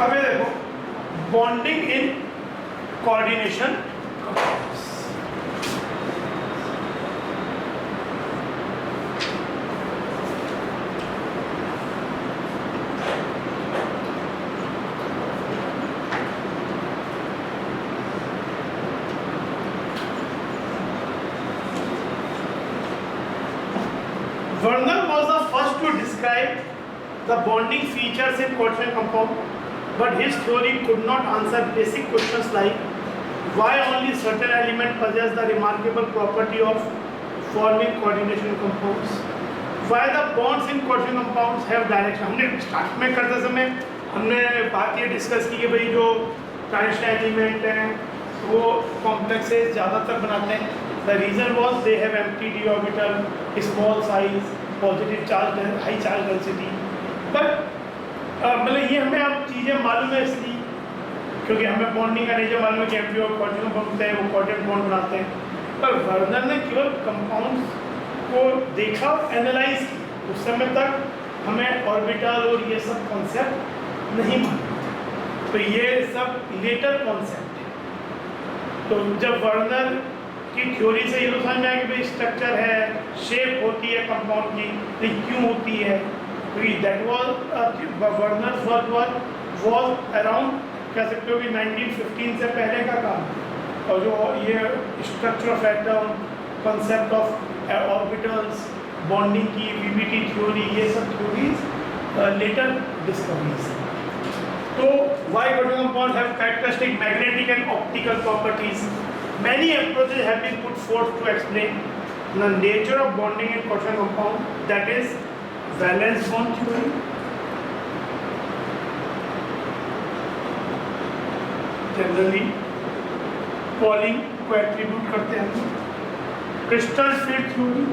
अब ये देखो, bonding in coordination compounds. Werner was the first to describe the bonding features in coordination compound, but his theory could not answer basic questions like why only certain elements possess the remarkable property of forming coordination compounds, why the bonds in coordination compounds have direction। हमने start में करते समय हमने बात ये discuss की कि भाई जो ट्रांजिशन एलिमेंट हैं वो कॉम्प्लेक्सेस ज़्यादातर बनाते हैं। The reason was they have empty d orbital, small size, positive charge, high charge density। but मतलब ये हमें अब चीज़ें मालूम है इसलिए क्योंकि हमें बॉन्डिंग का नेचर मालूम है कि एम्पी और कोऑर्डिनेशन बनते हैं, वो कोऑर्डिनेट बॉन्ड बनाते हैं। पर वर्नर ने केवल कंपाउंड्स को देखा, एनालाइज किया। उस समय तक हमें ऑर्बिटल और ये सब कॉन्सेप्ट नहीं मालूम था, तो ये सब लेटर कॉन्सेप्ट है। तो जब वर्नर की थ्योरी से ये तो समझ में आया कि भाई स्ट्रक्चर है, शेप होती है कंपाउंड की, तो क्यों होती है, क्योंकि that was Werner's work was around, कह सकते हो कि 1915 से पहले का काम। और जो ये structure of atom, concept of orbitals, bonding की वीबीटी थ्योरी, ये सब थ्योरीज लेटर डिस्कवरीज। तो why coordination compound have characteristic magnetic and optical properties. Many approaches have been put forth to explain the nature of bonding in coordination compound, that is valence bond theory, generally Pauling को attribute करते हैं, crystal field theory,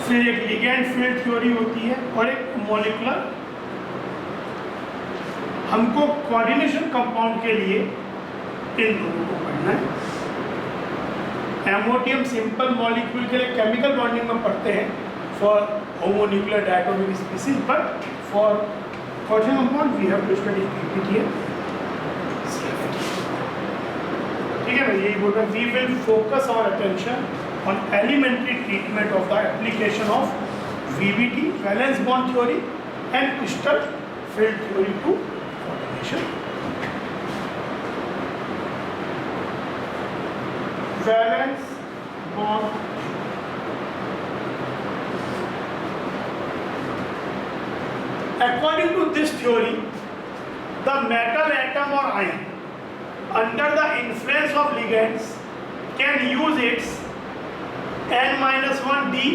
फिर एक ligand field theory होती है और एक molecular. हमको कोऑर्डिनेशन कंपाउंड के लिए इन दोनों को पढ़ना है। एमोटियम सिंपल मॉलिक्यूल के लिए केमिकल बॉन्डिंग में पढ़ते हैं for homonuclear diatomic species, but for coordination compound we have to study पीपीटीए। ठीक है ना, यही बोल रहा है, we will focus our attention on elementary treatment of the application of VBT, valence bond theory and crystal field theory to valence bond। According to this theory, the metal atom or ion under the influence of ligands can use its n-1 d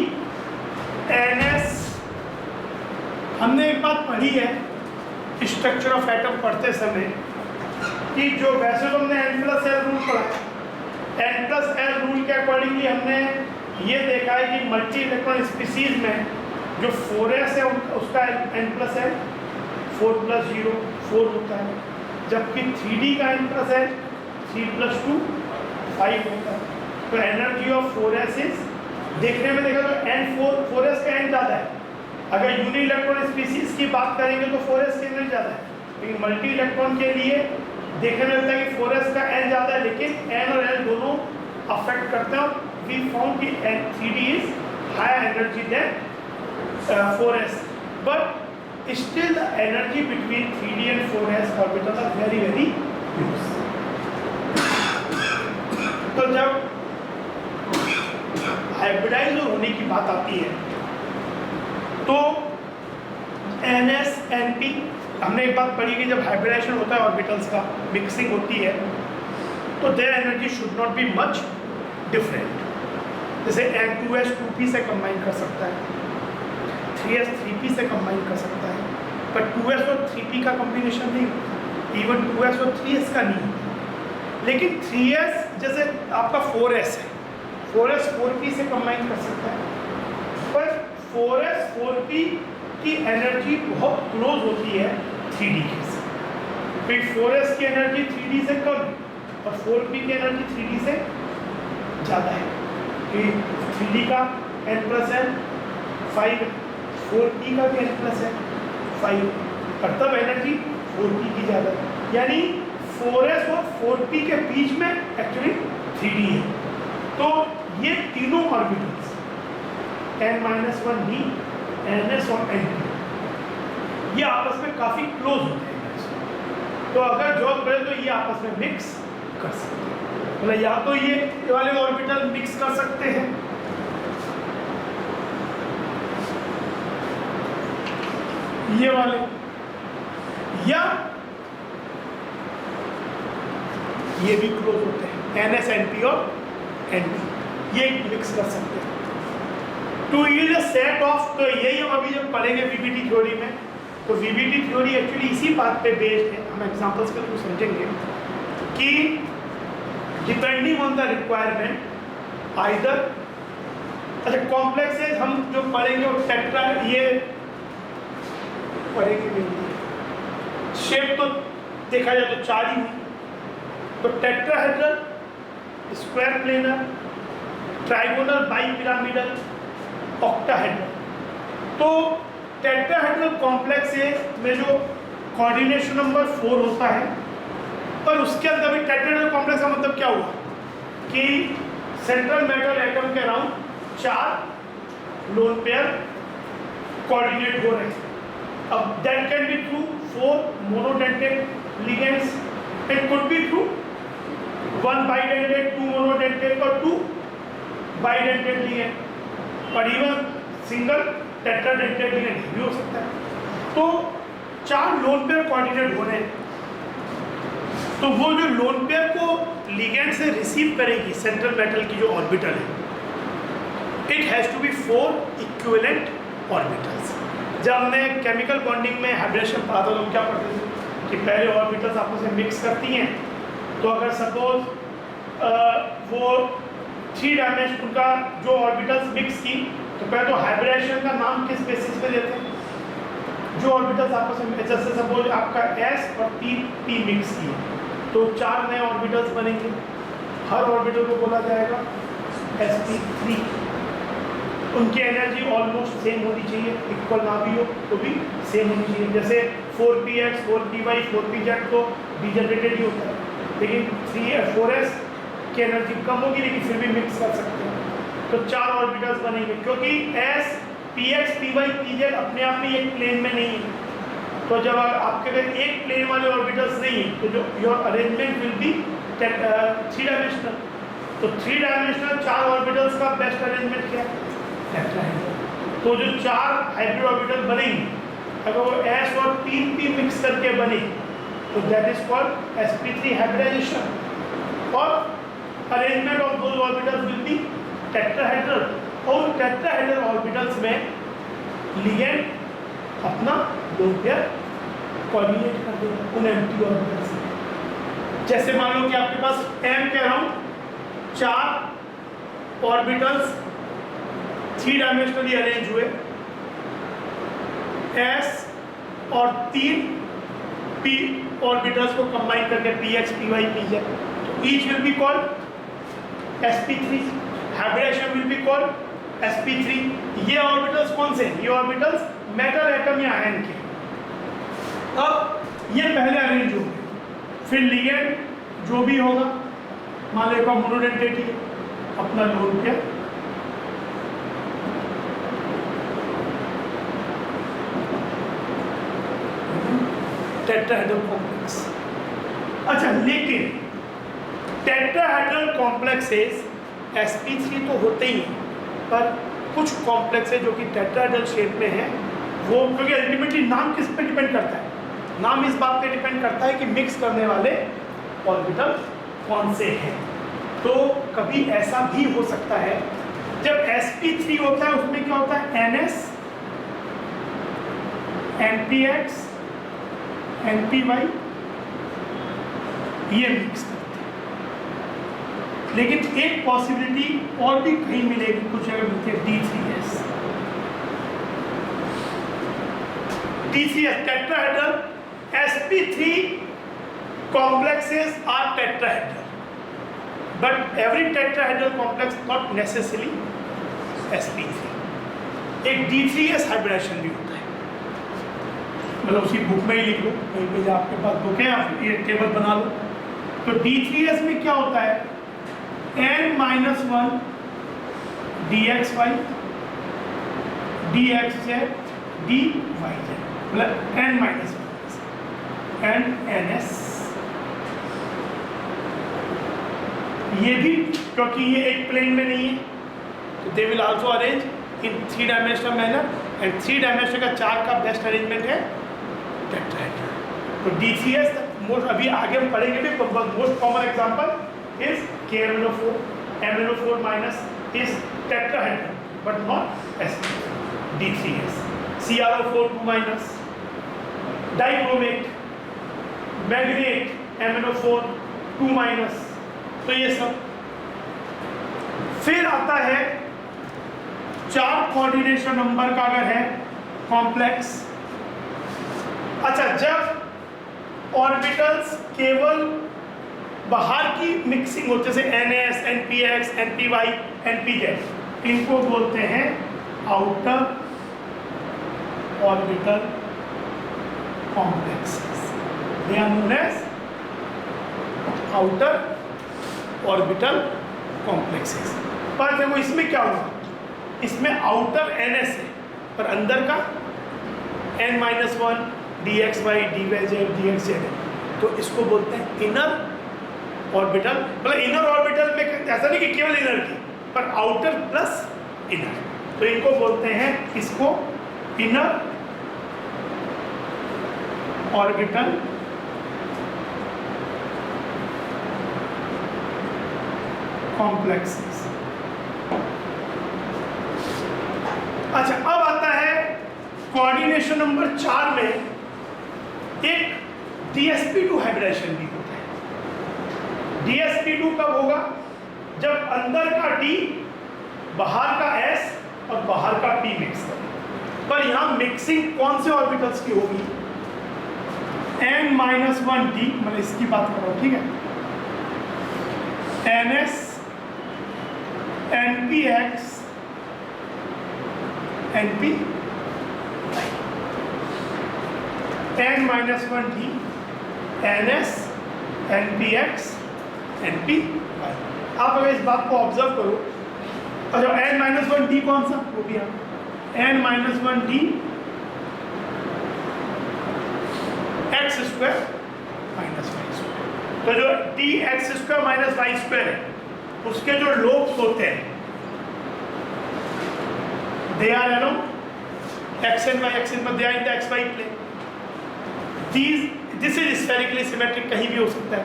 ns। हमने एक बात पढ़ी है structure of atom पढ़ते समय कि जो वैसे तो हमने n+l रूल पढ़ा है, n+l रूल के अकॉर्डिंगली हमने ये देखा है कि मल्टी इलेक्ट्रॉन स्पीसीज में जो 4s है उसका n+l 4+0 4 होता है, जबकि 3d का n+l 3+2 5 होता है। तो एनर्जी ऑफ 4s इज, देखने में देखा तो 4s का n ज़्यादा है। अगर यूनि इलेक्ट्रॉन स्पीसीज की बात करेंगे तो 4s की एनर्जी ज़्यादा है, लेकिन मल्टी इलेक्ट्रॉन के लिए देखने में मिलता है कि 4s का n ज़्यादा है, लेकिन n और l दोनों अफेक्ट करते हैं। वी फाउंड कि 3d is higher energy than 4s, but still the energy between 3d and 4s orbital are very very huge. तो जब हाइब्रिडाइज होने की बात आती है तो NS NP, हमने एक बात पढ़ी कि जब हाइब्रिडाइजेशन होता है ऑर्बिटल्स का, मिक्सिंग होती है, तो their energy should not be much different. जैसे N2S 2p से कंबाइन कर सकता है, 3s 3p से कंबाइन कर सकता है, पर 2s और 3p का कॉम्बिनेशन नहीं होता, इवन 2s और 3s का नहीं होता। लेकिन 3s जैसे आपका 4s है, 4s 4p से कंबाइन कर सकता है, पर 4s 4p की एनर्जी बहुत क्लोज होती है 3d के साथ। फिर 4s की एनर्जी 3d से कम और 4p की एनर्जी 3d से ज़्यादा है। कि 3d का n+n 5, 4p का भी n प्लस है 5, और तब एनर्जी 4p की ज़्यादा है, यानी 4s और 4p के बीच में एक्चुअली 3d है। तो ये तीनों ऑर्बिटल्स n-1d, ns और np ये आपस में काफ़ी क्लोज होते हैं। तो अगर जॉब करें तो ये आपस में मिक्स कर सकते हैं, मतलब या तो ये वाले ऑर्बिटल मिक्स कर सकते हैं, ये वाले, या ये भी क्लोज होते हैं ns np और np, ये मिक्स कर सकते हैं। तो ये सेट ऑफ, तो यही हम अभी जब पढ़ेंगे वीबीटी थ्योरी में, तो वीबीटी थ्योरी एक्चुअली इसी बात पे बेस्ड है, हम एग्जांपल्स के थ्रू समझेंगे कि depending on the requirement either, अच्छा कॉम्प्लेक्सेस हम जो पढ़ेंगे वो टेट्रा, ये पढ़ेंगे नहीं, शेप तो देखा जाए तो 4 ही हुई, तो tetrahedral, square planar, trigonal, bipyramidal, octahedral. तो टेट्राहेड्रल कॉम्प्लेक्सेस में जो कोऑर्डिनेशन नंबर 4 होता है, पर उसके अंदर भी टेट्राहेड्रल कॉम्प्लेक्स का मतलब क्या हुआ कि सेंट्रल मेटल एटम के अराउंड 4 लोन पेयर कोऑर्डिनेट हो रहे हैं। अब that can be through 4 monodentate ligands, it could be through 1 bidentate, 2 monodentate और 2 बाइडेंटेड लिगेंड, और इवन सिंगल टेट्राडेंटेड लिगेंड भी हो सकता है। तो 4 लोन पेयर कोऑर्डिनेट हो रहे हैं, तो वो जो लोन पेयर को लिगेंड से रिसीव करेगी सेंट्रल मेटल की जो ऑर्बिटल है, it has to be 4 equivalent orbitals. जब हमने केमिकल बॉन्डिंग में हाइब्रिडेशन पढ़ा था तो हम क्या पढ़ते थे कि पहले ऑर्बिटल्स आपस में मिक्स करती हैं, तो अगर सपोज वो 3 डायमेंशन उनका जो ऑर्बिटल्स मिक्स की, तो पहले तो हाइब्रिडेशन का नाम किस बेसिस पे देते हैं, जो ऑर्बिटल्स आपस में, जैसे सपोज आपका s और p मिक्स किए तो 4 नए ऑर्बिटल्स बनेंगे, हर ऑर्बिटल को बोला जाएगा sp3, उनकी एनर्जी ऑलमोस्ट सेम होनी चाहिए, इक्वल ना भी हो तो भी सेम होनी चाहिए। जैसे 4px 4py 4pz तो डिजनरेटेड ही होता है, लेकिन 4s की एनर्जी कम होगी लेकिन फिर भी मिक्स कर सकते हैं। तो 4 ऑर्बिटल्स बनेंगे, क्योंकि s px py pz अपने आप में एक प्लेन में नहीं है, तो जब आपके अगर एक प्लेन वाले ऑर्बिटल्स नहीं है तो जो your arrangement will be 3 dimensional. तो 3 डायमेंशनल 4 ऑर्बिटल्स का बेस्ट अरेंजमेंट क्या है, टेट्राहेड्रल। तो जो 4 हाइब्रिड ऑर्बिटल बनेंगे, अगर वो s और 3p मिक्स करके बने तो that is called sp3 hybridization, और arrangement of those orbitals will be tetrahedral. और टेट्राहेड्रल ऑर्बिटल्स में लिगेंड अपना लोन पेयर कोऑर्डिनेट कर देगा उन एम्प्टी ऑर्बिटल्स से। जैसे मान लो कि आपके पास m के अराउंड 4 ऑर्बिटल्स 3 डायमेंशनली अरेंज हुए, s और 3 p ऑर्बिटल्स को कंबाइन करके px py pz, तो each will be called sp3, hybridisation will be called sp3। ये ऑर्बिटल्स कौन से हैं, ये ऑर्बिटल्स मेटल एटम या आयन के। अब ये पहले अरेंज होंगे, फिर लिगेंड जो भी होगा, मान लो मोनोडेंटेड है, अपना लोन पेयर टेट्राहेड्रल कॉम्प्लेक्स। अच्छा, लेकिन टेट्राहेड्रल कॉम्प्लेक्सेस sp3 तो होते ही हैं, पर कुछ कॉम्प्लेक्स है जो कि टेट्राहेड्रल शेप में है, वो क्योंकि अल्टीमेटली नाम किस पे डिपेंड करता है, नाम इस बात पे डिपेंड करता है कि मिक्स करने वाले ऑर्बिटल कौन से हैं। तो कभी ऐसा भी हो सकता है जब sp3 होता है उसमें क्या होता है, ns npx npy ये मिक्स करते हैं। लेकिन एक पॉसिबिलिटी और भी कहीं मिलेगी, कुछ जगह मिलती है d3s tetrahedral sp3 complexes are tetrahedral, but every tetrahedral complex not necessarily sp3। एक D3S हाइब्रिडाइजेशन भी होता है, मतलब उसी बुक में ही लिख लो, कहीं पे आपके पास बुक है आप ये टेबल बना लो। तो D3S में क्या होता है, n-1 dxy dxz dyz, मतलब n-1 n-ns। ये भी क्योंकि ये एक प्लेन में नहीं है तो they will also arrange in 3 dimensional manner, and 3 dimensional का चार्ट का बेस्ट अरेंजमेंट है टेट्राहेड्रल। तो D3S मोस्ट, अभी आगे हम पढ़ेंगे भी, most common example is KMnO4, MnO4 minus is tetrahedral but not sp D3S, CrO4 2 minus, dichromate, magnet MnO4 2 minus. तो ये सब फिर आता है 4 कोऑर्डिनेशन नंबर का अगर है कॉम्प्लेक्स। अच्छा, जब ऑर्बिटल्स केवल बाहर की मिक्सिंग होती है, जैसे NS, NPX, NPY, NPZ, इनको बोलते हैं outer orbital complexes. They are known as outer orbital complexes. पर देखो इसमें क्या हुआ, इसमें आउटर NS है पर अंदर का n-1 dxy dyz dxz है, तो इसको बोलते हैं इनर ऑर्बिटल। मतलब इनर ऑर्बिटल में ऐसा नहीं कि केवल इनर की, पर आउटर प्लस इनर, तो इनको बोलते हैं, इसको इनर ऑर्बिटल कॉम्प्लेक्सेस। अच्छा, अब आता है कोऑर्डिनेशन नंबर 4 में एक DsP2 हाइब्रिडाइजेशन भी होता है। DsP2 कब होगा, जब अंदर का D बाहर का S और बाहर का P मिक्स करे। पर यहां मिक्सिंग कौन से ऑर्बिटल्स की होगी, n-1 D, मतलब इसकी बात कर रहा हूं, ठीक है, NS, NPX, NP, n-1 D, NS, NPX, NP। आप अगर इस बात को ऑब्जर्व करो, अच्छा n-1 D कौन सा, वो भी n-1 D x square minus Y square. तो जो dx square minus Y square है उसके जो लोब्स होते हैं they are along x and y axis पर, they are in the xy plane. This is spherically symmetric, कहीं भी हो सकता है,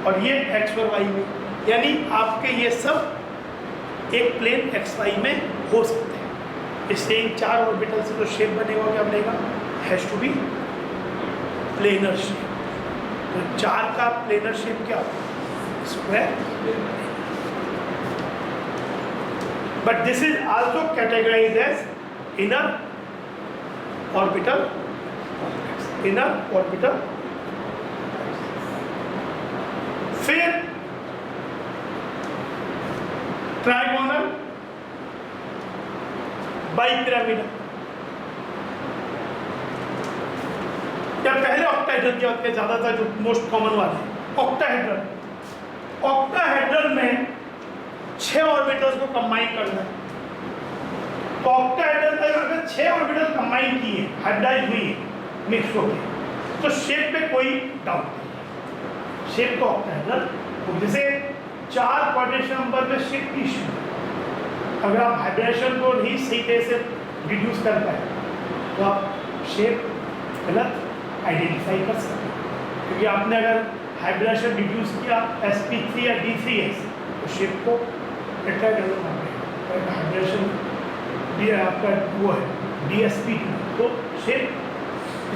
और ये x और y में, यानी आपके ये सब एक प्लेन xy में हो सकते हैं। इसलिए इन 4 ऑर्बिटल से जो शेप बनेगा क्या बनेगा, has to be planar shape. तो 4 का प्लेनर शेप क्या होगा, square. But this is also categorised as inner orbital, inner orbital. फिर ट्राइगोनल, बाइपिरामिडल, या पहले ऑक्टाहेड्रल की बात करें, ज्यादातर जो मोस्ट कॉमन वाला है ऑक्टाहेड्रल। ऑक्टाहेड्रल में 6 ऑर्बिटल्स को कंबाइन करना है। तो ऑक्टाहेड्रल में अगर 6 ऑर्बिटल कंबाइन किए, हाइब्रिडाइज हुई है, मिक्स हो गए, तो शेप पे कोई डाउट नहीं, शेप तो ऑक्टाहेड्रल। जैसे 4 कोऑर्डिनेशन नंबर में शेप की इशू, अगर आप हाइब्रिडेशन को नहीं सही तरह से रिड्यूस कर पाए तो आप शेप गलत आइडेंटिफाई कर सकते हैं। क्योंकि आपने अगर हाइब्रिडेशन रिड्यूस किया sp3 या D3S तो शेप को टेट्राहेड्रल बना देगा। हाइब्रिडेशन ये आपका वो है DsP2, तो शेप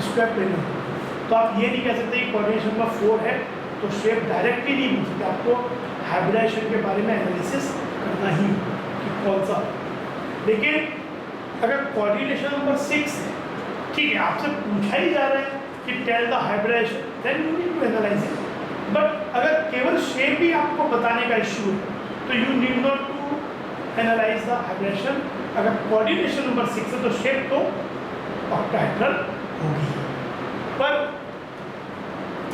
स्क्वायर प्लेन है। तो आप ये नहीं कह सकते कि कोऑर्डिनेशन नंबर 4 है तो शेप डायरेक्टली नहीं मिल सकती, आपको हाइब्रिडेशन के बारे में एनालिसिस करना ही कि कौन सा। लेकिन अगर कोऑर्डिनेशन नंबर 6 है, ठीक है, आपसे पूछा ही जा रहा है कि tell the hybridisation, then you need to analyse it. But अगर केवल शेप ही आपको बताने का इश्यू है तो you need not to analyse the hybridisation अगर कोऑर्डिनेशन नंबर 6 है तो शेप तो ऑक्टाहेड्रल होगी। पर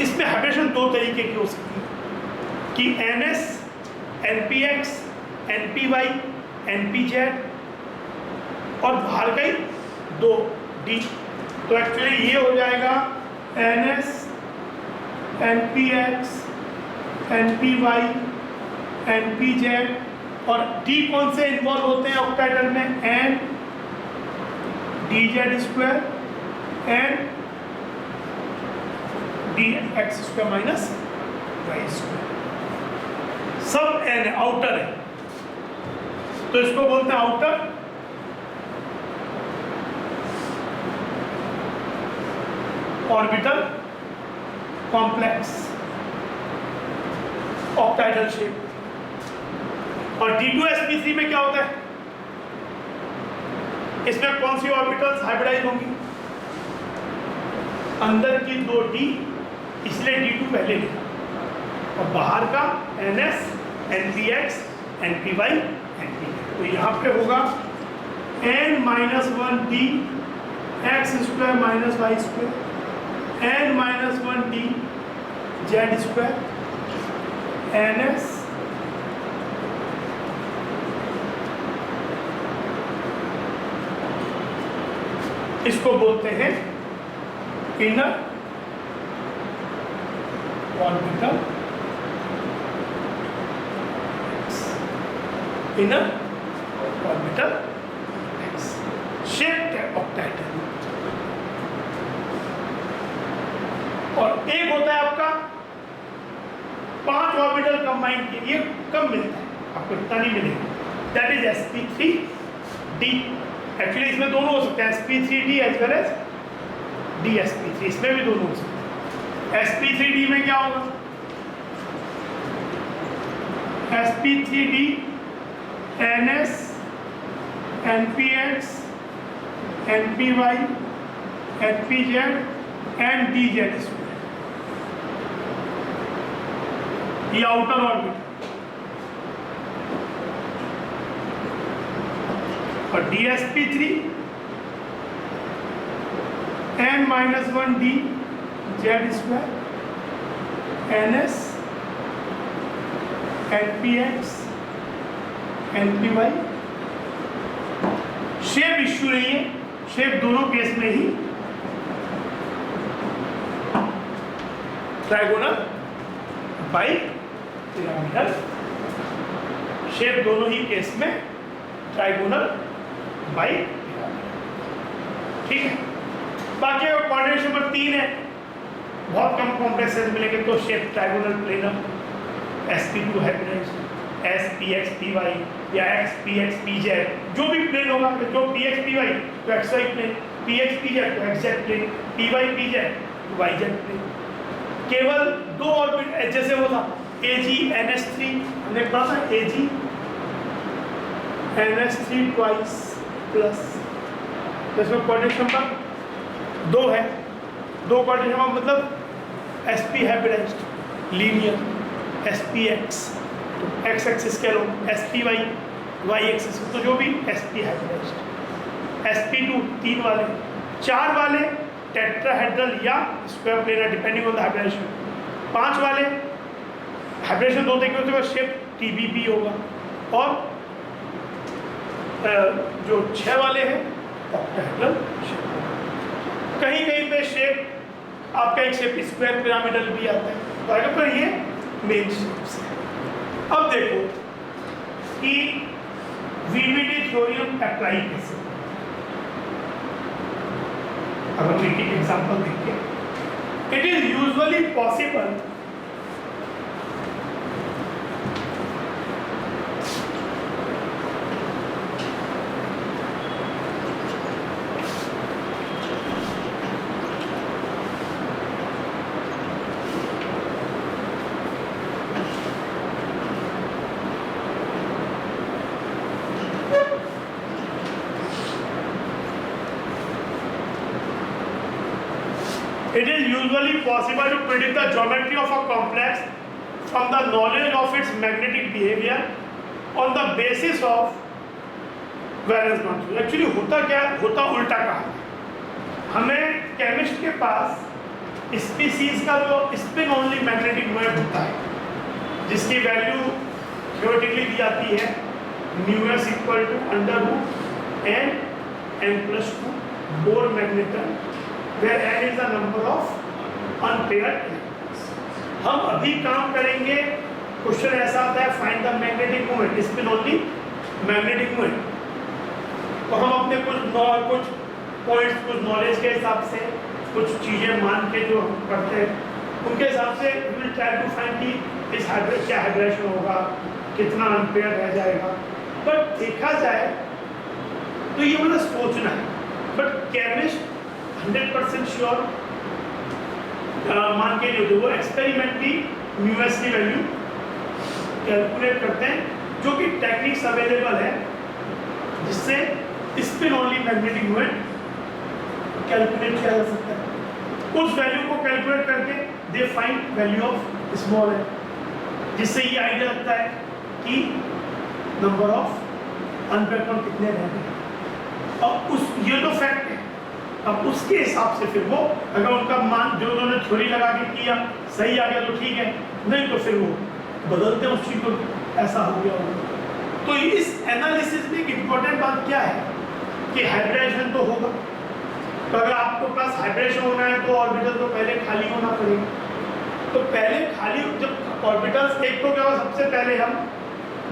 इसमें हाइब्रिडेशन दो तरीके की हो सकती है कि NS, NPX, NPY, NPZ और बाहर का ही 2D। तो एक्चुअली ये हो जाएगा NS, NPX, NPY, NPZ और D कौन से इन्वॉल्व होते हैं ऑक्टाहेड्रल में? N DZ square and DX square minus Y square, सब N है, आउटर है, तो इसको बोलते हैं outer orbital complex octahedral shape. और D2sp3 में क्या होता है? इसमें कौन सी ऑर्बिटल्स हाइब्रिडाइज होंगी? अंदर की 2D, इसलिए D2 पहले लिखा, और बाहर का NS, NPX, NPY, NPZ। तो यहाँ पे होगा n-1D x square minus y square n-1D z square NS इसको बोलते हैं inner orbital, inner orbital x, shape है ऑक्टाहेड्रल। और एक होता है आपका 5 ऑर्बिटल कंबाइन किए, ये कम मिलता है आपको, इतना नहीं मिलेगा, दैट इज sp3d। एक्चुअली इसमें दोनों हो सकते हैं, sp3d as well as dsp3, इसमें भी दोनों हो सकते हैं। sp3d में क्या होगा? sp3d ns, npx, npy, npz and dz square, ये आउटर ऑर्बिट। और dsp3 n-1d z square ns, npx, npy। Shape issue नहीं है, शेप दोनों केस में ही ट्राइगोनल बाई पिरामिडल, शेप दोनों ही केस में ट्राइगोनल बाई पिरामिडल, ठीक है। बाकी अगर कोऑर्डिनेशन नंबर 3 है, बहुत कम कॉम्प्लेक्सेस मिलेंगे, तो shape trigonal planar sp2 hybridised, spx py या x px pz, जो भी प्लेन होगा, जो px py तो xy प्लेन, px pz तो xz प्लेन, py pz तो yz प्लेन। केवल 2 ऑर्बिट जैसे वो था Ag NS3, हमने पढ़ा था Ag NS3 ट्वाइस प्लस, तो इसमें कोऑर्डिनेशन नंबर 2 है, 2 कोऑर्डिनेशन नंबर मतलब sp हाइब्रिडाइज्ड लीनियर, spx तो x एक्सिस कह लो, spy y एक्सिस, तो जो भी sp हाइब्रिडाइज्ड, sp2 3 वाले, 4 वाले टेट्राहेड्रल या square planar depending on the hybridisation, 5 वाले हाइब्रिडेशन 2 तरीके होते हैं, शेप TBP होगा, और जो 6 वाले हैं ऑक्टाहेड्रल शेप। कहीं कहीं पे शेप आपका एक शेप स्क्वायर पिरामिडल भी आता है, तो अगर पर ये मेन शेप्स है। अब देखो कि VVD थ्योरम अप्लाई कैसे, अगर हम एक एग्जांपल देखें, it is usually possible It is usually possible to predict the geometry of a complex from the knowledge of its magnetic behavior on the basis of valence bond theory. Actually होता क्या है, होता उल्टा कहा। हमें chemist के पास species का जो स्पिन ओनली मैग्नेटिक मोमेंट होता है, जिसकी वैल्यू थ्योरेटिकली दी जाती है μs equal to under root n+2 Bohr magneton, where n is the number of unpaired electrons. हम अभी काम करेंगे, क्वेश्चन ऐसा आता है find the magnetic moment, spin only magnetic moment. तो हम अपने कुछ पॉइंट्स, कुछ नॉलेज के हिसाब से, कुछ चीज़ें मान के जो हम करते हैं उनके हिसाब से विल ट्राई टू फाइंड कि इस हाइब्रिड क्या हाइब्रेशन होगा, कितना अनपेयर रह जाएगा। बट देखा जाए तो ये मतलब सोचना है, बट केमिस्ट 100% श्योर मान के नहीं होते, वो एक्सपेरिमेंटली μs की वैल्यू कैलकुलेट करते हैं, जो कि टेक्निक्स अवेलेबल है जिससे spin only magnetic moment calculate किया जा सकता है। उस वैल्यू को कैलकुलेट करके they find value of small है, जिससे ये आइडिया लगता है कि नंबर ऑफ अनपेयर्ड कितने रह गए। अब उस ये तो फैक्ट है, अब उसके हिसाब से फिर वो अगर उनका मान जो उन्होंने थ्योरी लगा के किया सही आ गया तो ठीक है, नहीं तो फिर वो बदलते हैं उस चीज को, ऐसा हो गया होगा। तो इस एनालिसिस में एक इम्पोर्टेंट बात क्या है कि हाइब्रिडेशन तो होगा, तो अगर आपको पास हाइब्रिडेशन होना है तो ऑर्बिटल तो पहले खाली होना पड़ेगा। तो पहले खाली जब ऑर्बिटल्स, एक तो क्या होगा, सबसे पहले हम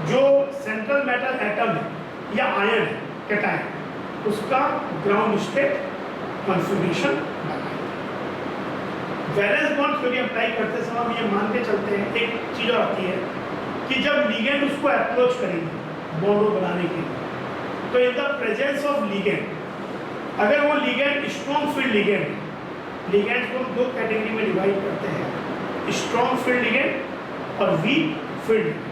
जो सेंट्रल मेटल एटम है या आयन है कैटायन, उसका ग्राउंड स्टेट कॉन्फ़िगरेशन बनाएंगे। वैलेंस बॉन्ड थ्योरी अप्लाई करते समय हम ये मान के चलते हैं, एक चीज़ आती है कि जब लिगेंड उसको अप्रोच करेंगे बॉन्ड बनाने के लिए, तो in the presence of ligand, अगर वो ligand strong field ligand, ligand को हम दो कैटेगरी में डिवाइड करते हैं, स्ट्रॉन्ग फील्ड लिगेंड और वीक फील्ड लिगेंड।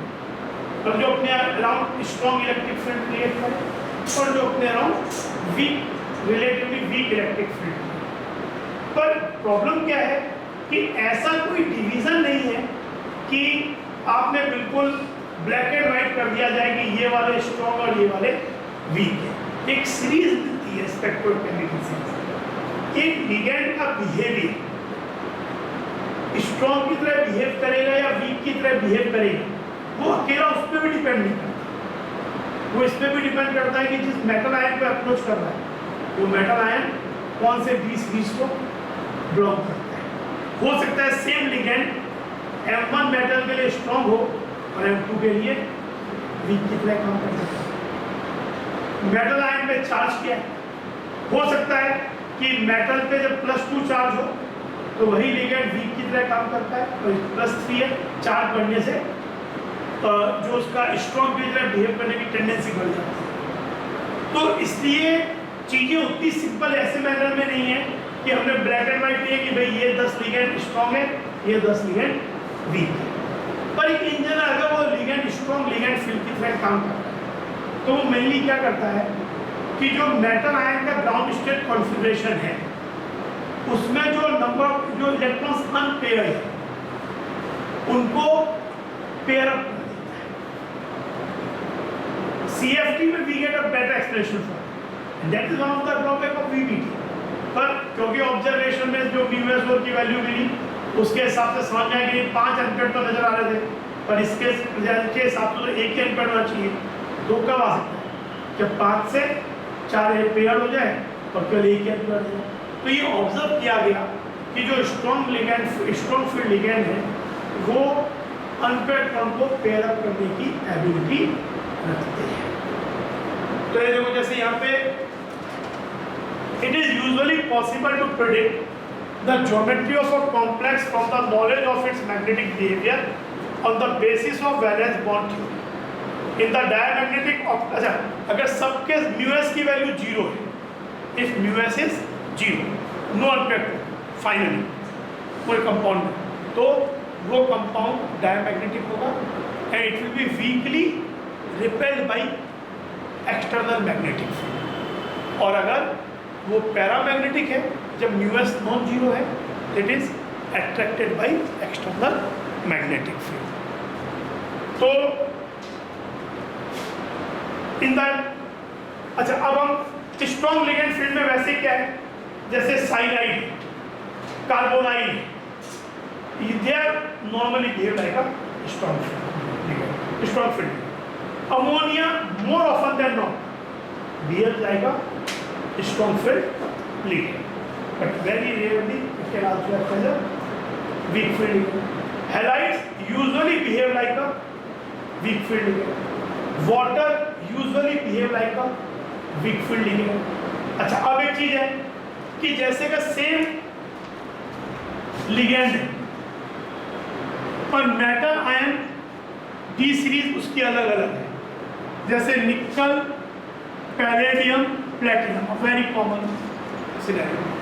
और जो अपने around strong electric field create करे और जो अपने around weak, relatively weak electric field. पर प्रॉब्लम क्या है कि ऐसा कोई डिवीजन नहीं है कि आपने बिल्कुल ब्लैक एंड व्हाइट कर दिया जाए कि ये वाले स्ट्रॉन्ग और ये वाले वीक है। एक सीरीज मिलती है स्पेक्ट्रोकेमिकल सीरीज। एक लिगेंड का बिहेवियर स्ट्रॉन्ग की तरह बिहेव करेगा या वीक की तरह बिहेव करेगा, वो अकेला उस पर भी डिपेंड नहीं करता, वो इस पर भी डिपेंड करता है कि जिस मेटल आयन पे अप्रोच कर रहा है वो मेटल आयन कौन से 20 को ब्लॉक करता है। हो सकता है सेम लिगेंड M1 मेटल के लिए स्ट्रॉन्ग हो और M2 के लिए वीक की तरह काम कर सकता है। मेटल आयन पे चार्ज क्या है, हो सकता है कि मेटल पे जब +2 चार्ज हो तो वही लिगेंड वीक की तरह काम करता है, और +3 है, चार्ज बढ़ने से जो उसका स्ट्रॉन्ग की तरह बिहेव करने की टेंडेंसी बढ़ जाती है। तो इसलिए चीज़ें उतनी सिंपल ऐसे मैनर में नहीं है कि हमने ब्लैक एंड व्हाइट लिया कि भाई ये 10 लिगेंड स्ट्रॉन्ग है, ये 10 लिगेंड वीक है। पर एक इंजन अगर वो लिगेंड स्ट्रॉन्ग लिगेंड फील्ड की तरह काम करता है तो वो मेनली क्या करता है कि जो मेटल आयन का ग्राउंड स्टेट कॉन्फ़िगरेशन है उसमें जो नंबर जो इलेक्ट्रॉन्स अनपेयर है उनको पेयर अप कर देता है। CFT में we get a better expression for that is one of the drawback of VBT। पर क्योंकि ऑब्जर्वेशन में जो μs की वैल्यू मिली उसके हिसाब से समझ में आया कि 5 अनपेयर्ड तो नजर आ रहे थे, पर इसके हिसाब से तो एक ही अनपेयर्ड होना चाहिए। दो कब आ सकता है जब 5 से 4 पेयर हो जाए और केवल एक ही अनपेयर्ड हो जाए। तो ये ऑब्जर्व किया गया कि जो strong ligand, strong field ligand है वो अनपेयर्ड बॉन्ड को पेयर अप करने की एबिलिटी रखते हैं। तो ये देखो जैसे यहाँ पे it is usually possible to predict the geometry of a complex from the knowledge of its magnetic behavior on the basis of valence bond theory. In the diamagnetic अच्छा अगर सबके μs की वैल्यू 0 है, if μs is 0, no unpaired finally पूरे compound में, तो वो compound diamagnetic होगा and it will be weakly repelled by external magnetic field। और अगर वो पैरामैग्नेटिक है, जब μs नॉन जीरो है, it is attracted by external magnetic field. तो इन द अच्छा, अब हम स्ट्रॉन्ग लिगेंड फील्ड में वैसे क्या है, जैसे साइनाइड, कार्बोनाइड, they are normally behave like a strong field, strong field. Ammonia more often than not behave like a strong field ligand, but very rarely it can also act as a weak field ligand. Halides usually behave like a weak field ligand. Water usually behave like a weak field ligand. अच्छा, अब एक चीज है कि जैसे का same ligand है पर मेटल आयन डी सीरीज उसकी अलग अलग है, जैसे निकल, palladium, platinum, very common scenario.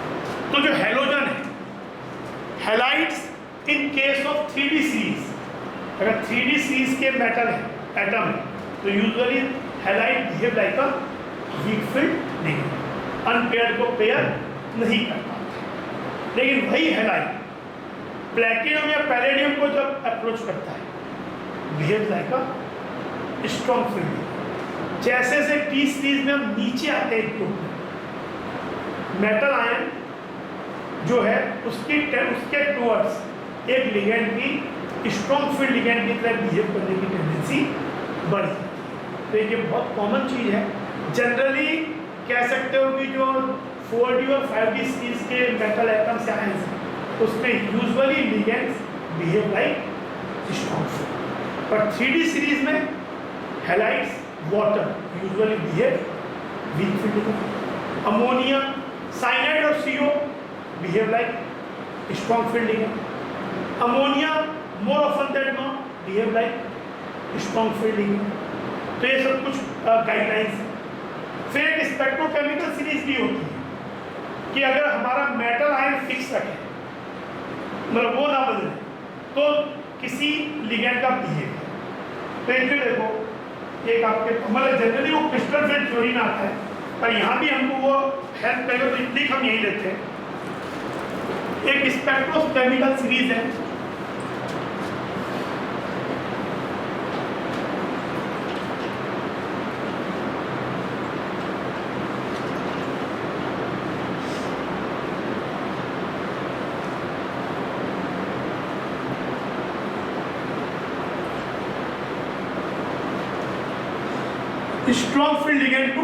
तो जो हेलोजन है, halides in case of 3D series, अगर 3D सीरीज के मेटल है, एटम है, तो usually halide behave like a weak field नहीं, अनपेयर्ड को पेयर नहीं करता। लेकिन वही हेलाइड प्लेटिनम या पैलेडियम को जब अप्रोच करता है, behave like a strong field. जैसे जैसे टी सीरीज में हम नीचे आते हैं ग्रुप में, मेटल आयन जो है उसके टुवर्ड्स एक लिगेंड की स्ट्रॉन्ग फील्ड लिगेंड की तरह बिहेव करने की टेंडेंसी बढ़ी। तो ये बहुत कॉमन चीज़ है। जनरली कह सकते हो कि जो 4D और 5D सीरीज के मेटल एटम्स या आयंस हैं उसमें usually ligands behave like strong field, पर 3D सीरीज में halides water usually behave week field ligand. Ammonia, cyanide और CO behave like strong field ligand. Ammonia more often than not behave like strong field ligand. तो ये सब कुछ guidelines है। फिर एक स्पेक्ट्रोकेमिकल सीरीज भी होती है कि अगर हमारा मेटल आयन फिक्स रखे, मतलब वो ना बदले, तो किसी लिगेंड का बिहेवियर। तो एक देखो, एक आपके मतलब जनरली वो क्रिस्टल फील्ड थ्योरी में आता है, पर यहाँ भी हमको वो हेल्प करेगा, तो इतनी हम यही लेते हैं। एक स्पेक्ट्रोकेमिकल सीरीज है, strong field ligand to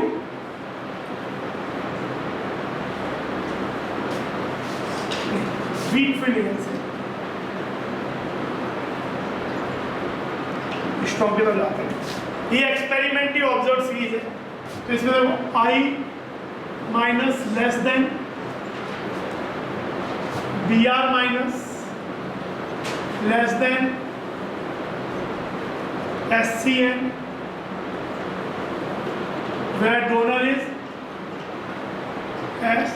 weak field ligand से स्ट्रॉन्ग की तरफ जाते हैं। ये एक्सपेरिमेंटली ऑब्जर्व सीरीज है। तो इसमें देखो I minus less than Br minus less than SCN, where donor is S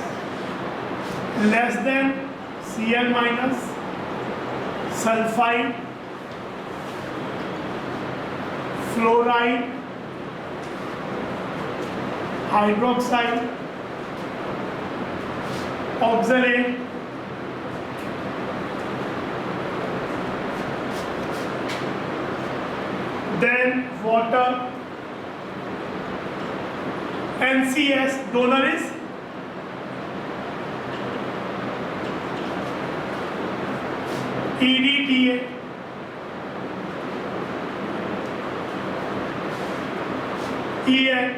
less than Cl minus sulfide, fluoride, hydroxide, oxalate, then water, NCS, donor is EDTA, EN,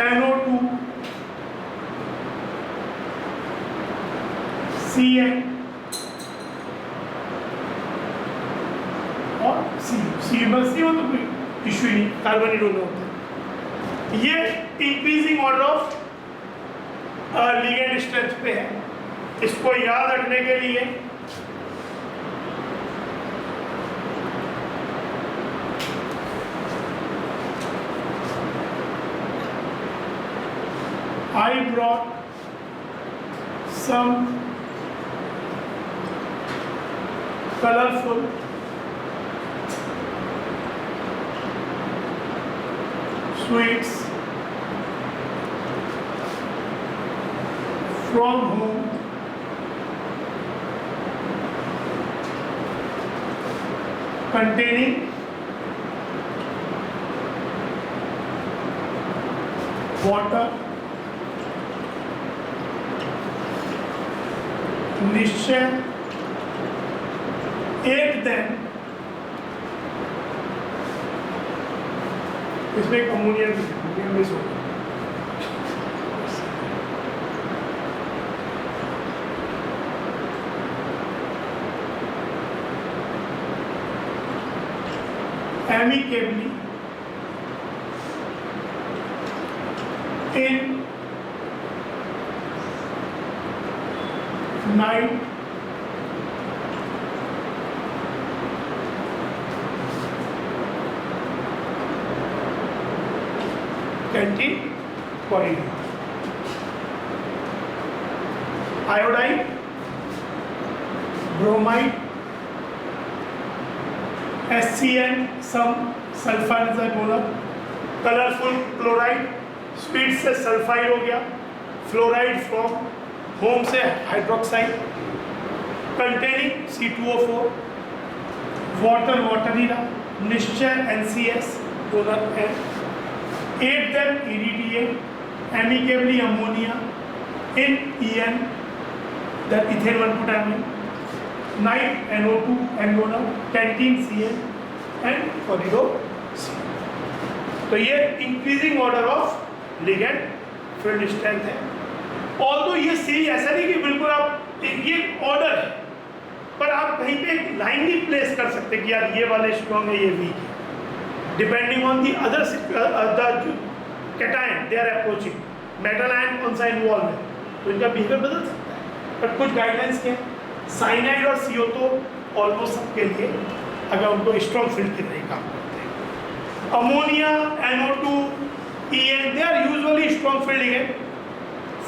NO2, CN और C बस नहीं हो तो कोई issue ही, carbon donor होता है। ये increasing order of ligand strength पे है। इसको याद रखने के लिए I brought some colorful sweets from home containing water निश्चय एक दिन, इसमें एक अमोनिया मिस हो गया, amicably in night canteen corridor. Iodine, bromide, HCN, some sulfide is a molar, colorful chloride, स्वीट से सल्फाइड हो गया, फ्लोराइड फ्रॉम होम से hydroxide, containing C2O4, water water ही रहा, निश्चय NCS डोनर है, एट देम EDTA, amicably ammonia in EN, that ethane 1,2-diamine, night NO2 and donor, canteen CN and corridor C. तो ये increasing order of ligand field strength है। ऑल्दो ये सी ऐसा नहीं कि बिल्कुल आप ये ऑर्डर है, पर आप कहीं पे एक लाइन नहीं प्लेस कर सकते कि यार ये वाले स्ट्रॉन्ग है ये वीक है, depending on the other cation they are approaching, metal ion कौन सा इन्वॉल्व है तो इनका बिहेवियर बदल सकता है। बट कुछ गाइडलाइंस क्या, साइनाइड और CO तो ऑलमोस्ट सबके लिए अगर उनको स्ट्रॉन्ग फील्ड की तरह काम करते हैं। Ammonia NO2 EN they are usually strong field ligand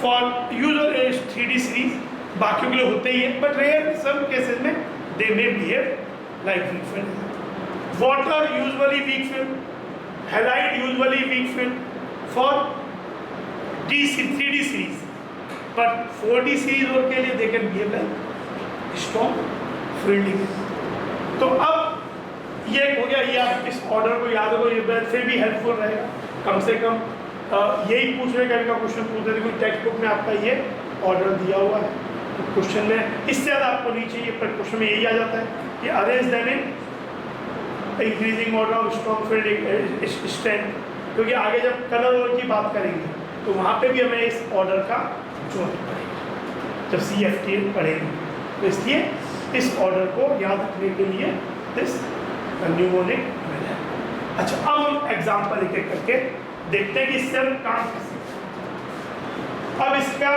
for usual 3D series, बाकियों के लिए होते ही है, but rare some cases में they may behave like weak field. Water usually weak field, halide usually weak field for 3D series, but 4D series और के लिए they can behave like strong field ligand. तो अब ये हो गया, ये आप इस ऑर्डर को याद रखो, ये फिर भी हेल्पफुल रहेगा। कम से कम यही पूछने का क्वेश्चन पूछते थे, कोई टेक्स्ट बुक में आपका ये ऑर्डर दिया हुआ है तो क्वेश्चन में इससे ज़्यादा आपको नहीं चाहिए, पर क्वेश्चन में यही आ जाता है कि arrange them in increasing order of strong field strength, क्योंकि आगे जब कलर की बात करेंगे तो वहाँ पे भी हमें इस ऑर्डर का जोड़ना पड़ेगा जब CFT पढ़ेंगे, तो इसलिए इस ऑर्डर को याद रखने के लिए दिस न्यूमोनिक। अच्छा, अब हम एग्जाम्पल एक एक करके देखते हैं कि इससे हम काम कैसे। अब इसका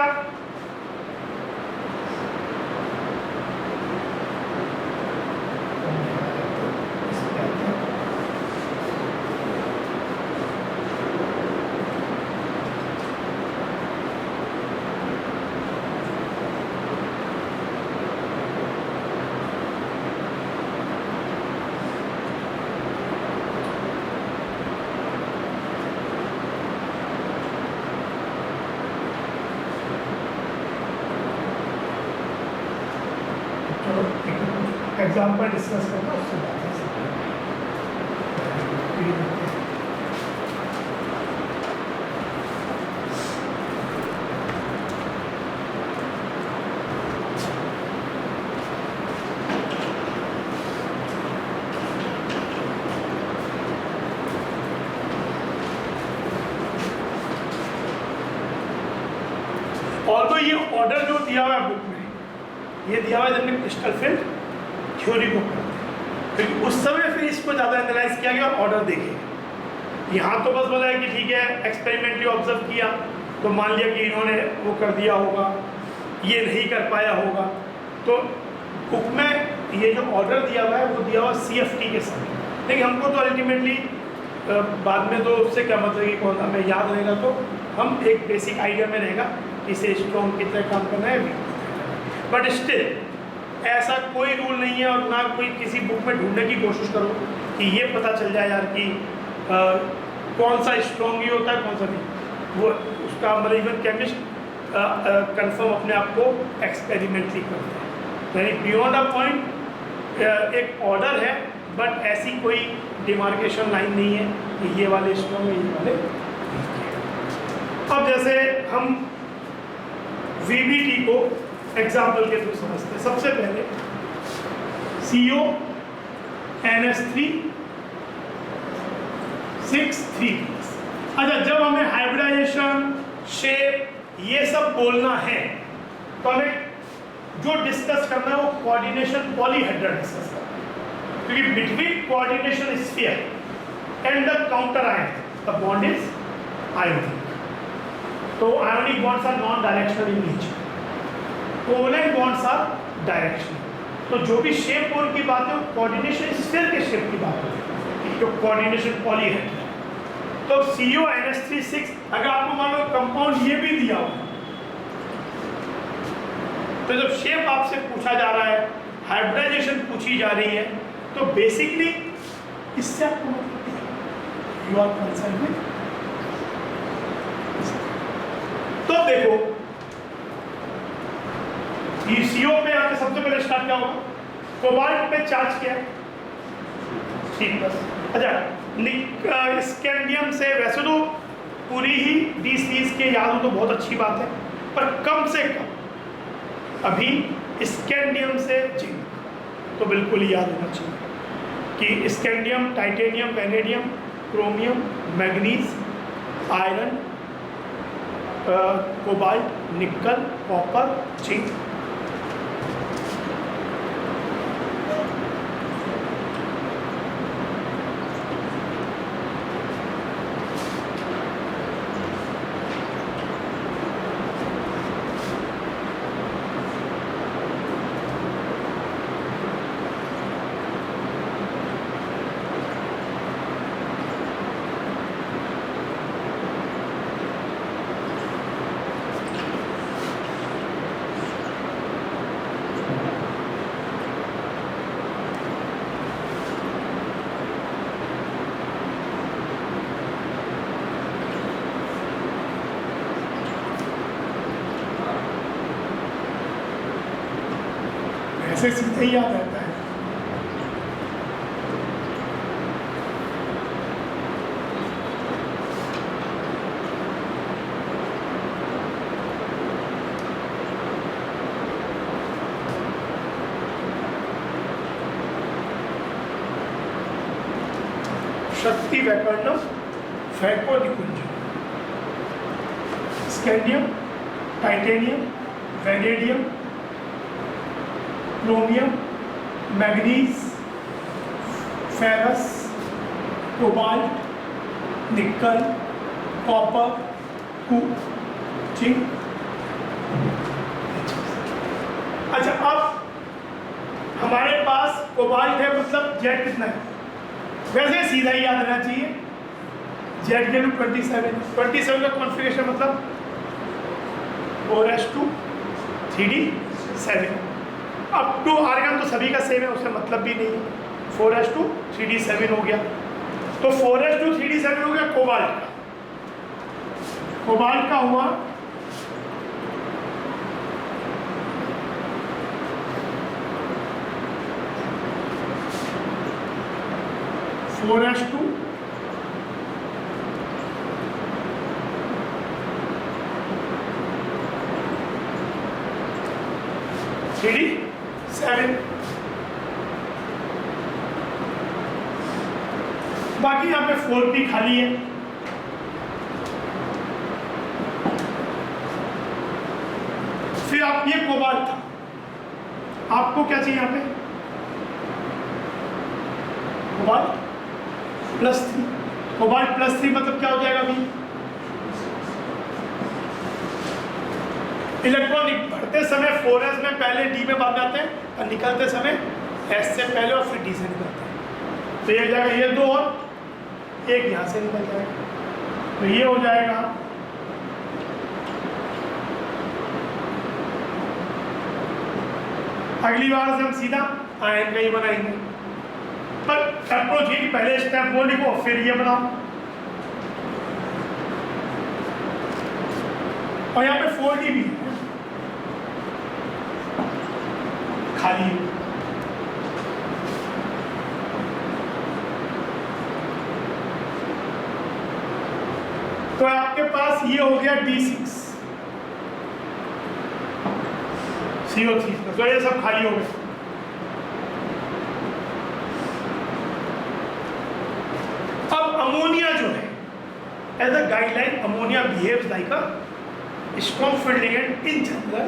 एग्जाम्पल डिस्कस करना उससे बात है। और तो ये ऑर्डर जो दिया हुआ है बुक में, ये दिया हुआ है जब क्रिस्टल फील्ड थ्योरी को करते हैं, क्योंकि उस समय फिर इसको ज़्यादा एनालाइज किया गया, ऑर्डर देखे। यहाँ तो बस बोला है कि ठीक है एक्सपेरिमेंटली ऑब्जर्व किया तो मान लिया कि इन्होंने वो कर दिया होगा, ये नहीं कर पाया होगा। तो बुक में ये जो ऑर्डर दिया हुआ है वो दिया हुआ CFT के समय, लेकिन हमको तो अल्टीमेटली बाद में तो उससे क्या मतलब कि कौन हमें याद रहेगा, तो हम एक बेसिक आइडिया में रहेगा कि इसे स्ट्रॉन्ग की तरह काम करना है। बट स्टिल ऐसा कोई रूल नहीं है और ना कोई किसी बुक में ढूंढने की कोशिश करो कि ये पता चल जाए यार कि कौन सा स्ट्रॉन्ग ही होता है कौन सा नहीं। वो उसका मतलब इवन केमिस्ट कंफर्म अपने आप को एक्सपेरिमेंटली करते हैं। तो यानी बियॉन्ड अ पॉइंट एक ऑर्डर है, बट ऐसी कोई डिमार्केशन लाइन नहीं है कि ये वाले स्ट्रॉन्ग है ये वाले। अब जैसे हम VBT को एग्जाम्पल के थ्रू समझते हैं। सबसे पहले CO NH3 6 3। अच्छा, जब हमें हाइब्रिडाइजेशन, शेप ये सब बोलना है तो हमें जो डिस्कस करना है वो कोऑर्डिनेशन पॉलीहेड्रा डिस्कस करना है, क्योंकि between coordination sphere and the counter ion the bond is ionic. तो ionic bonds are non directional in nature, covalent bonds are directional. तो जो भी शेप बोल की बात है वो कोऑर्डिनेशन स्फीयर के शेप की बात है, जो कोऑर्डिनेशन पॉलीहेड्रा। तो CO NH3 6, अगर आपको मान लो कंपाउंड ये भी दिया हो, तो जब शेप आपसे पूछा जा रहा है, हाइब्रिडाइजेशन पूछी जा रही है, तो बेसिकली इससे आपको मतलब यू आर कंसर्न विद। तो देखो ये CO पे आके सबसे पहले स्टार्ट क्या होगा, कोबाल्ट पे चार्ज किया है, ठीक बस। अच्छा, स्कैंडियम से वैसे तो पूरी ही डी सीरीज के याद हो तो बहुत अच्छी बात है, पर कम से कम अभी स्कैंडियम से जिंक तो बिल्कुल ही याद होना चाहिए कि scandium, titanium, vanadium, chromium, manganese, iron, cobalt, nickel, copper, zinc. ऐसे सीधे ही याद रहता है। शक्ति वैकर्णम फैको निकुंज, scandium, titanium, vanadium, chromium, manganese, ferrous, cobalt, nickel, copper, zinc. अच्छा, अब हमारे पास कोबाल्ट है, मतलब जेड कितना है, वैसे सीधा ही याद रहना चाहिए, जेड के 27 का कॉन्फ़िगरेशन मतलब 4s2 3d7। अब 2 आर्गन तो सभी का सेम है, उससे मतलब भी नहीं है, 4s2 3d7 हो गया। तो 4s2 3d7 हो गया कोबाल्ट का। कोबाल्ट का हुआ 4s2 3d7। बाकी यहाँ पे 4p खाली है। फिर आप ये कोबाल्ट था, आपको क्या चाहिए यहाँ पे, कोबाल्ट +3। कोबाल्ट +3 मतलब क्या हो जाएगा अभी, इलेक्ट्रॉन बढ़ते समय 4s में पहले d में बांध जाते हैं और निकलते समय s से पहले और फिर d से निकलते हैं। तो ये हो जाएगा, ये 2 और 1 यहाँ से निकल जाएगा, तो ये हो जाएगा अगली बार से हम सीधा आयन का ही बनाएंगे, पर अप्रोच ये कि पहले स्टेप वो लिखो फिर ये बनाओ। और यहाँ पे 4d भी है खाली। तो आपके पास ये हो गया D6 CO3 तो ये सब खाली हो गए। अब अमोनिया जो है, as a guideline ammonia behaves like a strong field ligand in general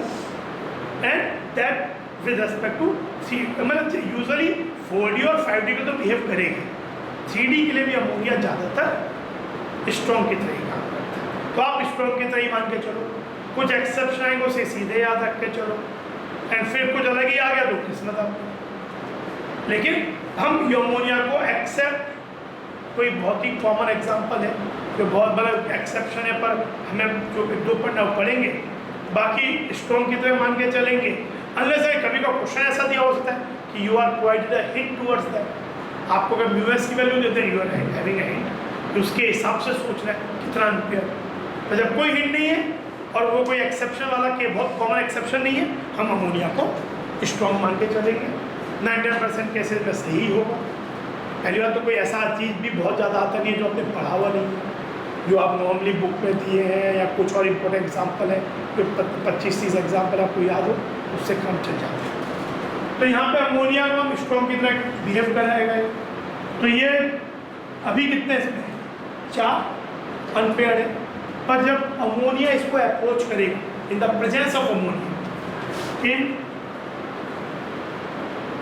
and that with respect to मतलब यूजुअली 4D और 5D को तो बिहेव करेंगे, 3D के लिए भी अमोनिया ज़्यादातर स्ट्रॉन्ग की तरह ही काम करता है। तो आप स्ट्रॉन्ग की तरह ही मान के चलो, कुछ एक्सेप्शन आएंगे उसे सीधे याद रख के चलो, एंड फिर कुछ अलग ही आ गया तो किस्मत आपको। लेकिन हम अमोनिया को एक्सेप्ट, कोई बहुत ही कॉमन एग्जांपल है जो बहुत बड़ा एक्सेप्शन है पर हमें जो दो पढ़ना पढ़ेंगे, बाकी स्ट्रॉन्ग की तरह मान के चलेंगे। अनलेस कभी का क्वेश्चन ऐसा दिया हो सकता है कि you are provided a hint towards that, आपको अगर म्यूएस की वैल्यू देते हैं you are having a hint, तो उसके हिसाब से सोचना है कितना एम्पियर। तो जब कोई हिंट नहीं है और वो कोई एक्सेप्शन वाला के बहुत कॉमन एक्सेप्शन नहीं है, हम अमोनिया को स्ट्रॉन्ग मान के चलेंगे। 90% केसेज में सही होगा। पहली बात तो कोई ऐसा चीज़ भी बहुत ज़्यादा आता नहीं है जो आपने पढ़ा हुआ नहीं है, जो आप नॉर्मली बुक में दिए हैं, या कुछ और इम्पोर्टेंट एग्जाम्पल है, कोई 25-30 एग्जाम्पल आपको याद हो, उससे काम चल जाता है। तो यहाँ पे अमोनिया को हम स्ट्रॉन्ग की तरह बिहेव कराएगा। तो ये अभी कितने इसमें 4 अनपेयर्ड है, पर जब अमोनिया इसको अप्रोच करेगा इन the presence of ammonia, in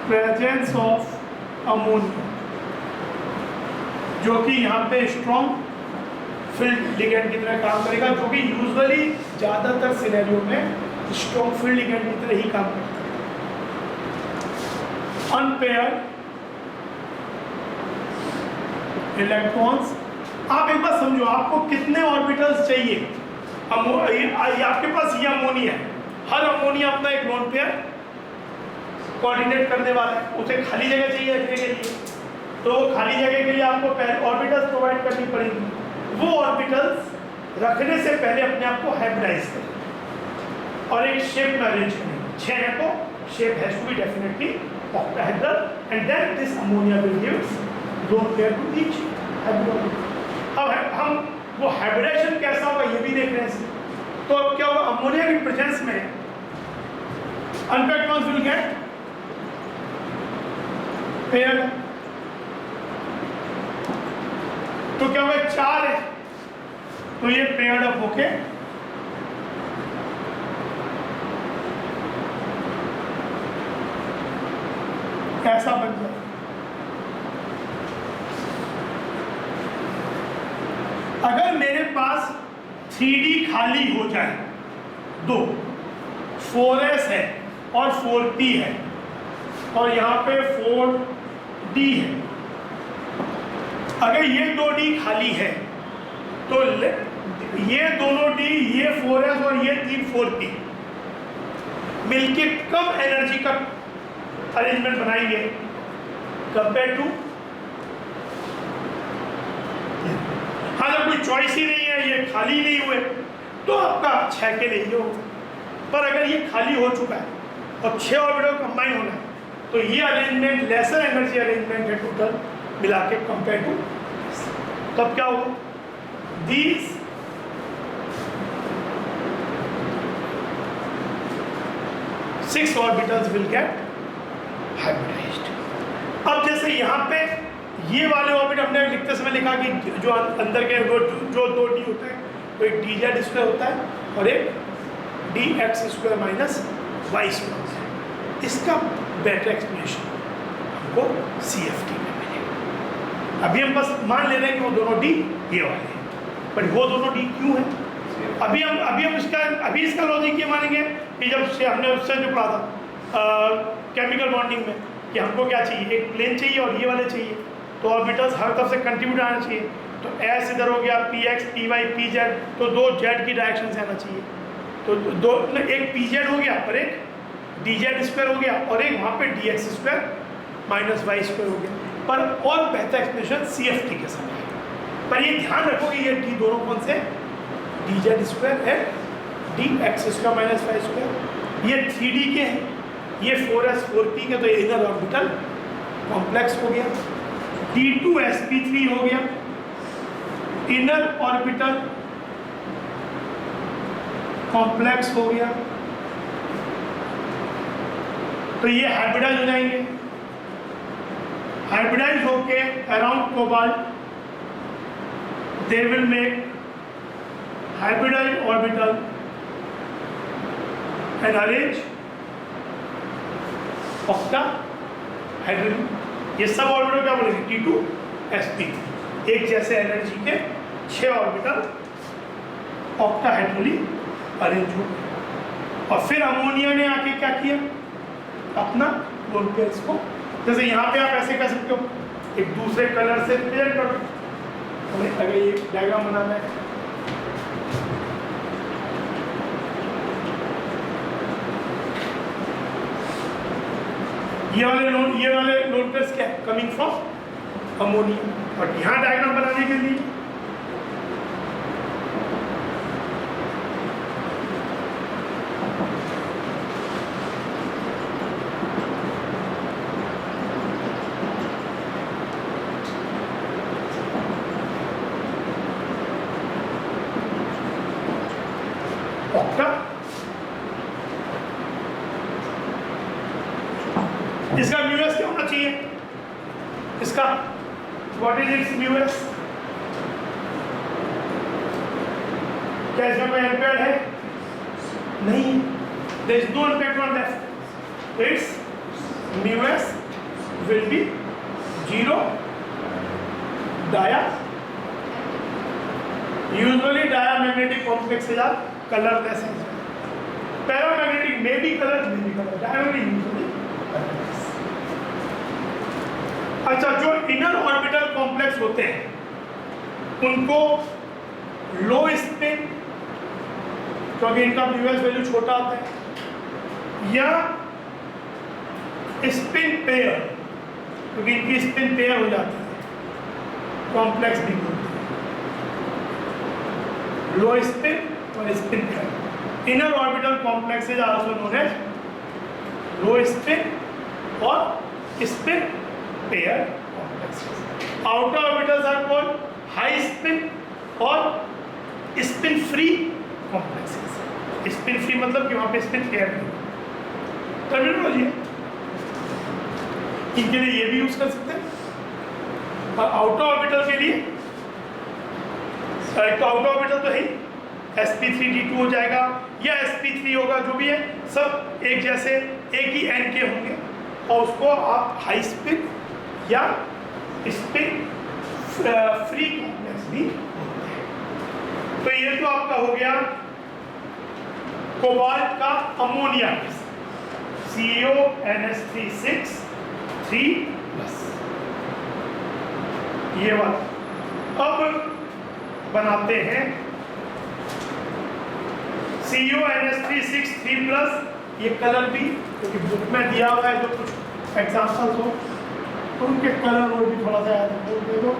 presence of ammonia, जो कि यहाँ पे स्ट्रॉन्ग फील्ड लिगेंड की तरह काम kरेगा, जो कि यूजुअली ज़्यादातर सिनेरियो में स्ट्रॉन्ग फील्ड लिगेंड की तरह ही काम करता है। अनपेयर्ड इलेक्ट्रॉन्स, आप एक बार समझो, आपको कितने ऑर्बिटल्स चाहिए? आपके पास ये अमोनिया है, हर अमोनिया अपना एक लोन पेयर कोऑर्डिनेट करने वाला है, उसे खाली जगह चाहिए रखने के लिए, तो वो खाली जगह के लिए आपको पहले ऑर्बिटल्स प्रोवाइड करनी पड़ेगी। वो ऑर्बिटल्स रखने से पहले अपने आप को हाइब्रिडाइज करें और एक शेप में अरेंज करें। 6 है तो shape has to be definitely octahedral, and then this ammonia will give lone pair to each hydrogen. अब हम वो हाइब्रिडेशन कैसा होगा ये भी देख रहे हैं। तो अब क्या होगा, अमोनिया की प्रेजेंस में unpaired bonds will get paired। तो क्या होगा, 4 है तो ये पेयर्ड अप होके ऐसा बन जाए। अगर मेरे पास 3D खाली हो जाए, 2 4s है और 4p है और यहाँ पे 4d है, अगर ये 2d खाली है तो ये दोनों d, ये 4s और ये 3 4p मिलके कम एनर्जी का अरेंजमेंट बनाएंगे कंपेयर टू। हाँ, जब कोई चॉइस ही नहीं है, ये खाली नहीं हुए, तो आपका 6 के लिए हो। पर अगर ये खाली हो चुका है और 6 ऑर्बिटल कंबाइन होना है, तो ये अरेंजमेंट लेसर एनर्जी अरेंजमेंट है टोटल मिला के कंपेयर टू। तब क्या होगा, these six orbitals will get hybridised. अब जैसे यहाँ पे ये वाले ऑर्बिट हमने लिखते समय लिखा कि जो अंदर के जो 2d होता है, वो एक dz स्क्वायर होता है और एक dx square minus Y square होता है। इसका बेटर एक्सप्लेनेशन हमको CFT में मिलेगा। अभी हम बस मान ले रहे हैं कि वो दोनों d ये वाले हैं, बट वो दोनों d क्यों है? अभी हम इसका लॉजिक ये मानेंगे कि जब से हमने उससे जो पढ़ा था केमिकल बॉन्डिंग में कि हमको क्या चाहिए, एक प्लेन चाहिए और ये वाले चाहिए, तो ऑर्बिटल्स हर तरफ से कंट्रीब्यूट आना चाहिए। तो S इधर हो गया, PX PY PZ, तो 2 Z की डायरेक्शन से आना चाहिए। तो दो, एक PZ हो गया और एक dz स्क्वायर हो गया और एक वहाँ पे dx square minus Y square हो गया। पर और बेहतर एक्सप्लेनेशन CFT के समय है। पर ये ध्यान रखो कि ये d दोनों कौन से, dz स्क्वायर है, dx square minus Y square, ये 3D के हैं, ये 4s 4p के, तो ये इनर ऑर्बिटल कॉम्प्लेक्स हो गया। D2sp3 हो गया, इनर ऑर्बिटल कॉम्प्लेक्स हो गया, तो ये हाइब्रिडाइज हो जाएंगे। हाइब्रिडाइज होके around cobalt they will make hybridize orbital and arrange octahedrally. ये सब ऑर्बिटल क्या बोलेंगे? T2sp3, एक जैसे एनर्जी के 6 ऑर्बिटल ऑक्टाहेड्रली अरेंज हो गए। और फिर अमोनिया ने आके क्या किया? अपना लोन पेयर्स को, जैसे यहाँ पे आप ऐसे कह सकते हो, एक दूसरे कलर से पेयर कर दो। हमें अगर ये डायग्राम बनाना है, ये वाले लोन पेयर्स क्या है? Coming from ammonia. और यहाँ डायग्राम बनाने के लिए इसका म्यूएस क्या होना चाहिए? इसका व्हाट इज इट्स म्यूएस? क्या इसमें कोई अनपेयर्ड है? नहीं, there is no unpaired one left. It's mu s will be 0 dia, usually diamagnetic complexes are colourless. Paramagnetic में भी कलर, डायमैग्नेटिक यूजुअली। अच्छा, जो इनर ऑर्बिटल कॉम्प्लेक्स होते हैं उनको लो स्पिन, क्योंकि इनका म्यूएस वैल्यू छोटा आता है, या स्पिन पेयर, क्योंकि इनकी स्पिन पेयर हो जाती है, कॉम्प्लेक्स भी होती है, लो स्पिन और spin pair. Inner orbital complexes are also known as low spin और spin pair complexes. Outer orbitals are called high spin और spin free complexes. Spin free मतलब कि वहां पे स्पिन पेयर नहीं। टर्मिनोलॉजी है, इनके लिए ये भी यूज कर सकते हैं। और आउटर ऑर्बिटल के लिए एक तो आउटर ऑर्बिटल तो है ही, sp3d2 हो जाएगा या sp3 होगा, जो भी है सब एक जैसे एक ही n के होंगे, और उसको आप हाई स्पिन या स्पिन फ्री कॉम्प्लेक्स भी होते हैं। तो ये तो आपका हो गया कोबाल्ट का अमोनिया के साथ CONH3 3+, ये वाला। अब बनाते हैं CONH3 3+, ये कलर भी, क्योंकि बुक में दिया हुआ है जो कुछ एग्जाम्पल्स हो तो उनके कलर और भी थोड़ा सा याद दे दो।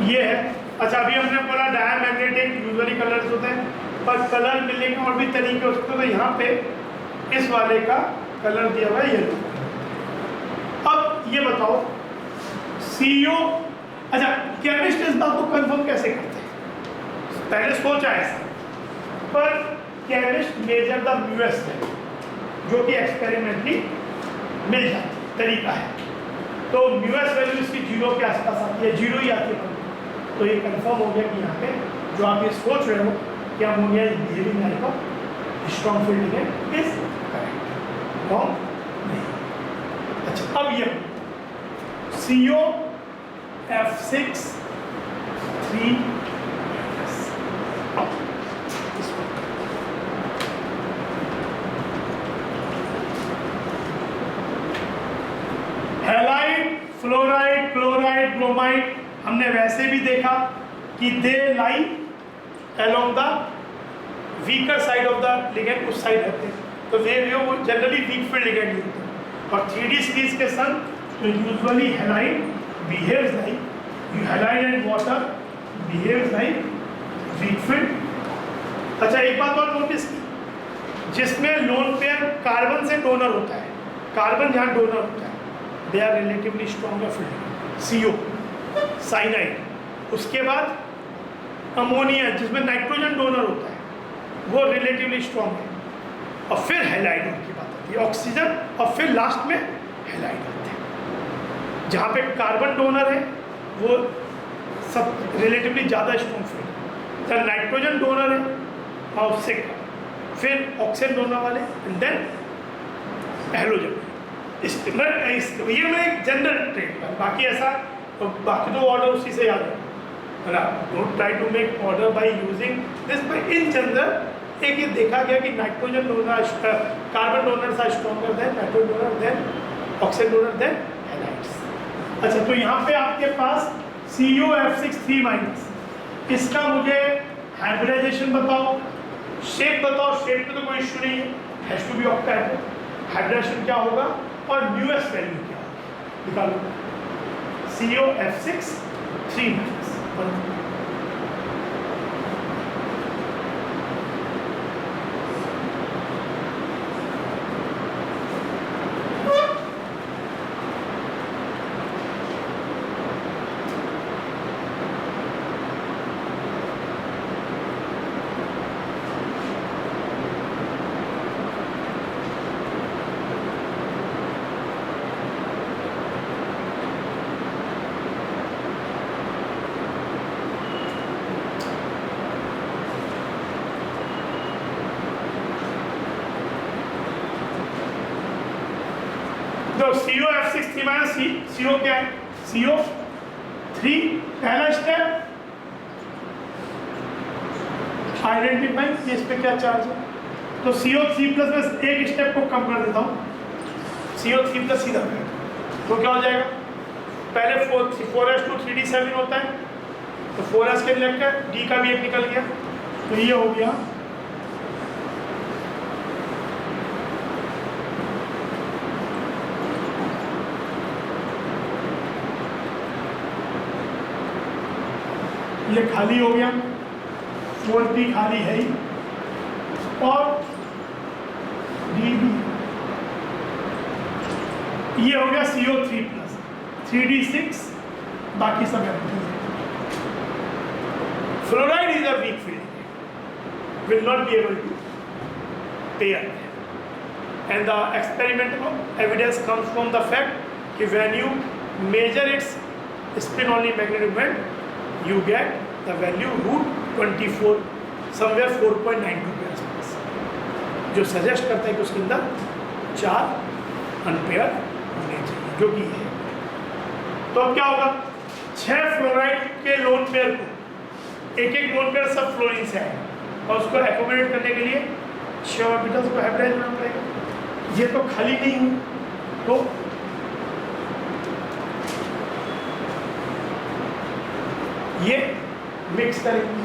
ये है। अच्छा, अभी हमने बोला डायमैग्नेटिक यूजुअली कलर्स होते हैं, पर कलर मिलने के और भी तरीके हो सकते हैं। तो यहाँ पे इस वाले का कलर दिया हुआ है येलो। अब ये बताओ CO, अच्छा केमिस्ट इस बात को कंफर्म कैसे करते हैं? पहले सोचा ऐसा, पर केमिस्ट मेजर द म्यूएस है, जो कि एक्सपेरिमेंटली मिल जाता तरीका है। तो म्यूएस वैल्यू इसकी 0 के आसपास आती है, 0 ही आती है। तो ये कंफर्म हो गया कि यहाँ पे जो आप ये सोच रहे हो कि ammonia is behaving like a strong field ligand is correct, wrong नहीं। अच्छा, अब ये COF6 3+, halide, fluoride, chloride, bromide हमने वैसे भी देखा कि they lie along the weaker side of the ligand, उस साइड रहते हैं, तो वे वो जनरली वीक फील्ड लिगेंड होते हैं। और 3D सीरीज के साथ तो usually halide behaves like halide and water behaves like weak field. अच्छा, एक बात और नोटिस की, जिसमें लोन पेयर कार्बन से डोनर होता है, कार्बन जहाँ डोनर होता है, they are relatively stronger field, CO cyanide. उसके बाद अमोनिया जिसमें नाइट्रोजन डोनर होता है, वो रिलेटिवली स्ट्रॉन्ग है। और फिर हैलाइड की बात आती है, ऑक्सीजन, और फिर लास्ट में हैलाइड आते हैं। जहाँ पे कार्बन डोनर है वो सब रिलेटिवली ज़्यादा स्ट्रॉन्ग फिर, जब नाइट्रोजन डोनर है और उससे फिर ऑक्सीजन डोनर वाले, एंड देन हैलोजन। ये मैं एक जनरल ट्रेड पर, बाकी ऐसा तो बाकी तो ऑर्डर उसी से याद है। Don't try to make order by using this, but in general एक ये देखा गया कि nitrogen donor, carbon donor are stronger than nitrogen donor, then oxygen donor, then halides. अच्छा, तो यहाँ पे आपके पास COF6 इसका मुझे हाइब्रिडाइजेशन बताओ, शेप बताओ। शेप में तो कोई इश्यू नहीं है, हैज टू बी ऑक्टेहेड्रल। हाइब्रिडाइजेशन क्या होगा और न्यूएस्ट वैल्यू क्या होगा निकालो। COF6 तो COF6 CO क्या है? CO3 पहला स्टेप आइडेंटिफाई, इस पे क्या चार्ज है। तो CO3 प्लस में एक स्टेप को कम कर देता हूँ, CO3 प्लस सीधा तो क्या हो जाएगा, पहले 4s2 3d7 होता है, तो 4s के इलेक्ट्रॉन D का भी एक निकल गया, तो ये हो गया ये खाली हो गया, 4p खाली है ही, और db ये हो गया CO3 प्लस 3d6, बाकी सब एम्प्टी है। Fluoride is a weak field, will not be able to pair, and the experimental evidence comes from the fact that when you measure its spin only magnetic moment, you get the value √24, somewhere 4.92 के आसपास, जो suggest करता है कि उसके अंदर 4 unpair होने चाहिए, जो कि है। तो अब क्या होगा, 6 फ्लोराइड के लोन पेयर को एक लोन पेयर सब फ्लोरीन से आएगा, और उसको एकोमोडेट करने के लिए 6 ऑर्बिटल्स को हाइब्रिडाइज करना पड़ेगा। ये तो खाली नहीं है, तो ये मिक्स करेंगे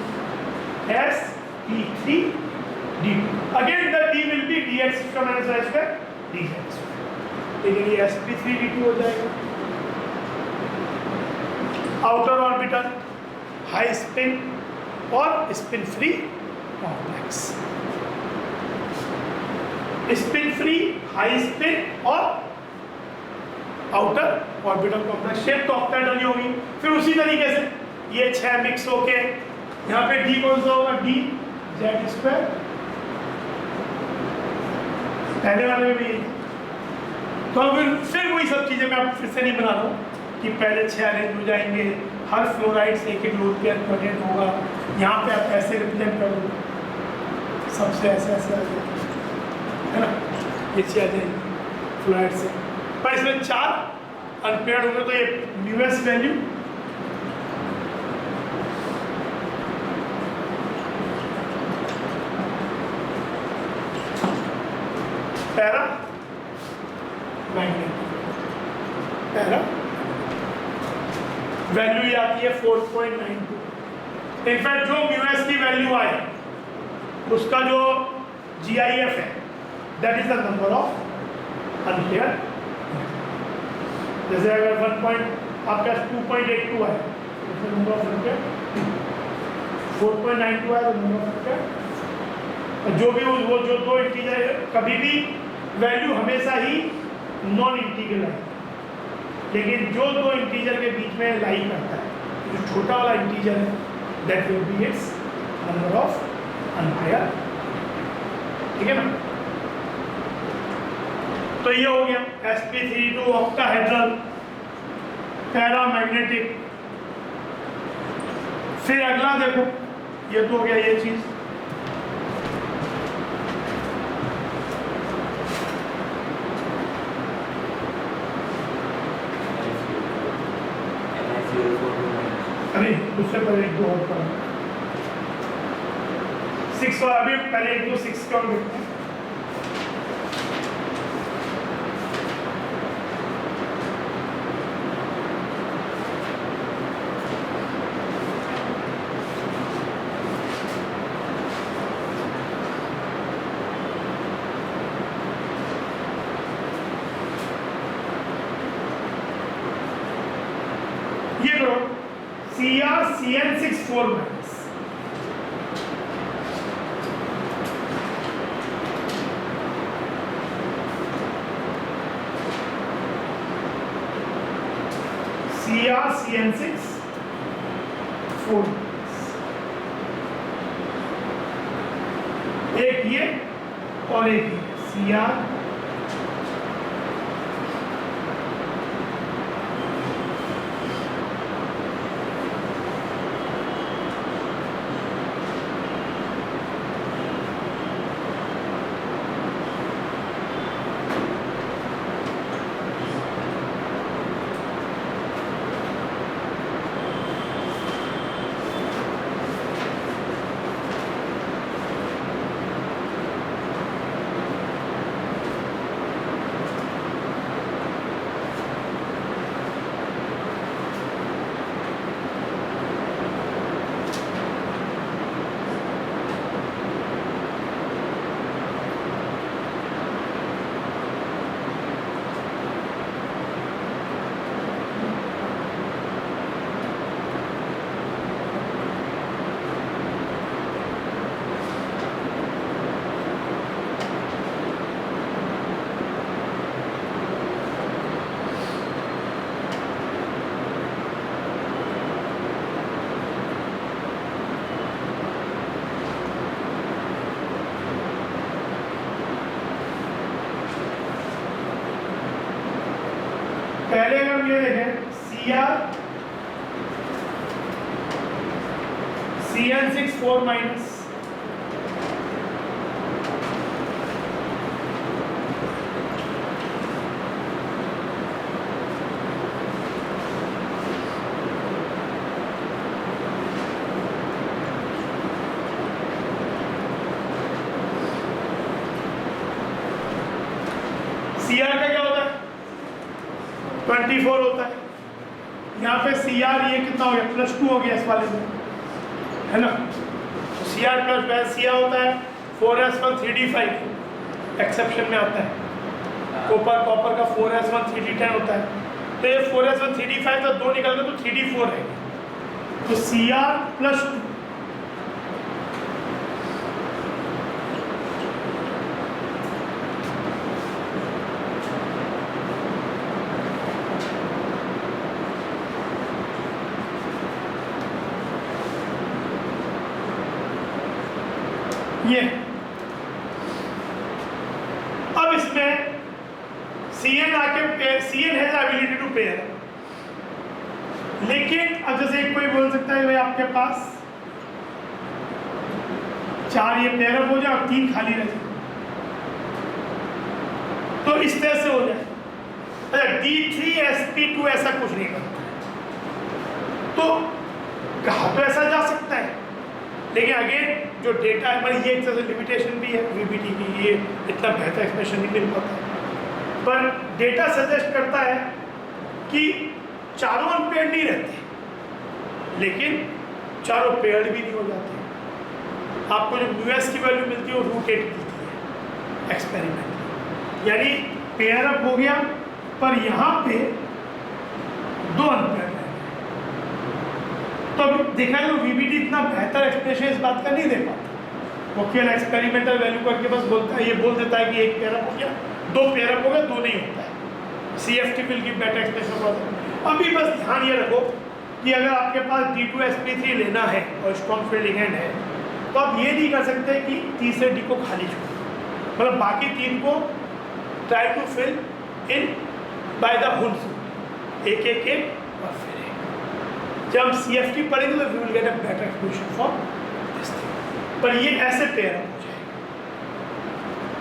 sp3d2, again the d will be dx minus y square dz, लेकिन ये sp3d2 हो जाएगा। आउटर ऑर्बिटल हाई स्पिन और spin free complex, spin free, high spin और आउटर ऑर्बिटल कॉम्प्लेक्स। शेप तो ऑक्टेहेड्रल ही होगी। फिर उसी तरीके से ये 6 मिक्स होके यहाँ पे d कौन सा होगा, d z स्क्वायर, पहले वाले में भी। तो फिर वही सब चीजें मैं अब फिर से नहीं बना रहा हूँ कि पहले 6 अरेंज हो जाएंगे, हर फ्लोराइड से एक लोन पेयर प्रेजेंट होगा। यहाँ पे आप ऐसे रिप्रेजेंट कर दो, सबसे ऐसे ऐसे आ जाए, है ना, ये 6 आ जाएंगे फ्लोराइड से, पर इसमें 4 अनपेयर्ड होंगे, तो ये न्यूएस्ट वैल्यू पैरा वैल्यू ये आती है 4.92। इनफैक्ट जो म्यूएस की वैल्यू आए उसका जो GIF है, that is the number of unpair. जैसे अगर 1 आपका 2.82 है, नंबर ऑफ अनपेयर 4.92 है, तो नंबर ऑफ अनपेयर। जो भी वो जो दो इंटीजर, कभी भी वैल्यू हमेशा ही नॉन इंटीग्रल है, लेकिन जो दो इंटीजर के बीच में लाई करता है, जो छोटा वाला इंटीजर है, that will be it's number of unpair. ठीक है ना। तो ये हो गया sp32 ऑक्टाहेड्रल पैरामैग्नेटिक। फिर अगला देखो, ये तो हो गया ये चीज। अरे उससे पहले एक दो और पढ़ा 6 और अभी पहले एक दो 6 का देखते हैं। ये करो CrCN64 माइनस CrCN64 एक ये और एक ये Cr पहले अगर हम ये देखें CrCN64 माइनस Cr का क्या होता है 24 होता है। यहाँ पे Cr ये कितना हो गया +2 हो गया इस वाले में, है ना। तो Cr प्लस Cr होता है 4s1 3d5 एक्सेप्शन में आता है। कॉपर का 4s1 3d10 होता है। तो ये 4s1 3d5 तो 2 निकल गए तो 3d4 है। तो Cr +2 ये। अब इसमें Cn आके Cn has ability to pair, लेकिन अब जैसे कोई बोल सकता है भाई आपके पास 4 ये पेयर अप हो जाए और 3 खाली रह जाए, तो इस तरह से हो जाए। अच्छा D3sp2 ऐसा कुछ नहीं करता, तो कहा तो ऐसा जा सकता है, लेकिन अगेन जो डेटा है मतलब ये एक तरह से लिमिटेशन भी है VBT की, ये इतना बेहतर एक्सप्रेशन नहीं मिल पाता है। पर डेटा सजेस्ट करता है कि चारों अनपेयर्ड नहीं रहते, लेकिन चारों पेयर्ड भी नहीं हो जाते। आपको जो µs की वैल्यू मिलती है वो √8 मिलती है एक्सपेरिमेंट, यानी पेयर अप हो गया पर यहाँ पे 2 अनपेयर्ड। तो अब देखा है VBT इतना बेहतर एक्सप्रेशन इस बात का नहीं दे पाता, वो केवल एक्सपेरिमेंटल वैल्यू करके बस बोलता है, ये बोल देता है कि 1 पेयर अप हो गया, 2 पेयर अप हो गया, 2 नहीं होता है। CFT will give better expression for that. अभी बस ध्यान ये रखो कि अगर आपके पास D2sp3 लेना है और स्ट्रॉन्ग फील्ड लिगेंड है, तो आप ये नहीं कर सकते कि तीसरे D को खाली छोड़ो, मतलब बाकी 3 को try to fill in by the Hund's, एक एक एक और फिर एक। जब हम CFT पढ़ेंगे तो we will get a better explanation for this thing. पर ये ऐसे पेयर हो जाएगा,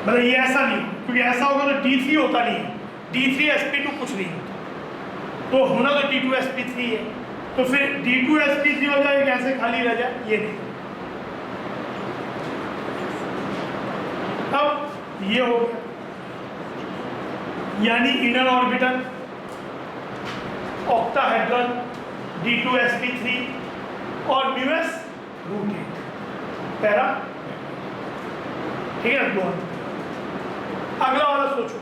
मतलब ये ऐसा नहीं, क्योंकि ऐसा होगा तो D3 होता नहीं है, D3 sp2 कुछ नहीं होता, तो होना तो D2 sp3 है, तो फिर D2 sp3 हो जाएगा, कैसे खाली रह जाए, ये नहीं। अब ये हो गया, यानी inner orbital octahedral D2 sp3 और μs √8 पैरा, ठीक है। 2 अगला वाला सोचो,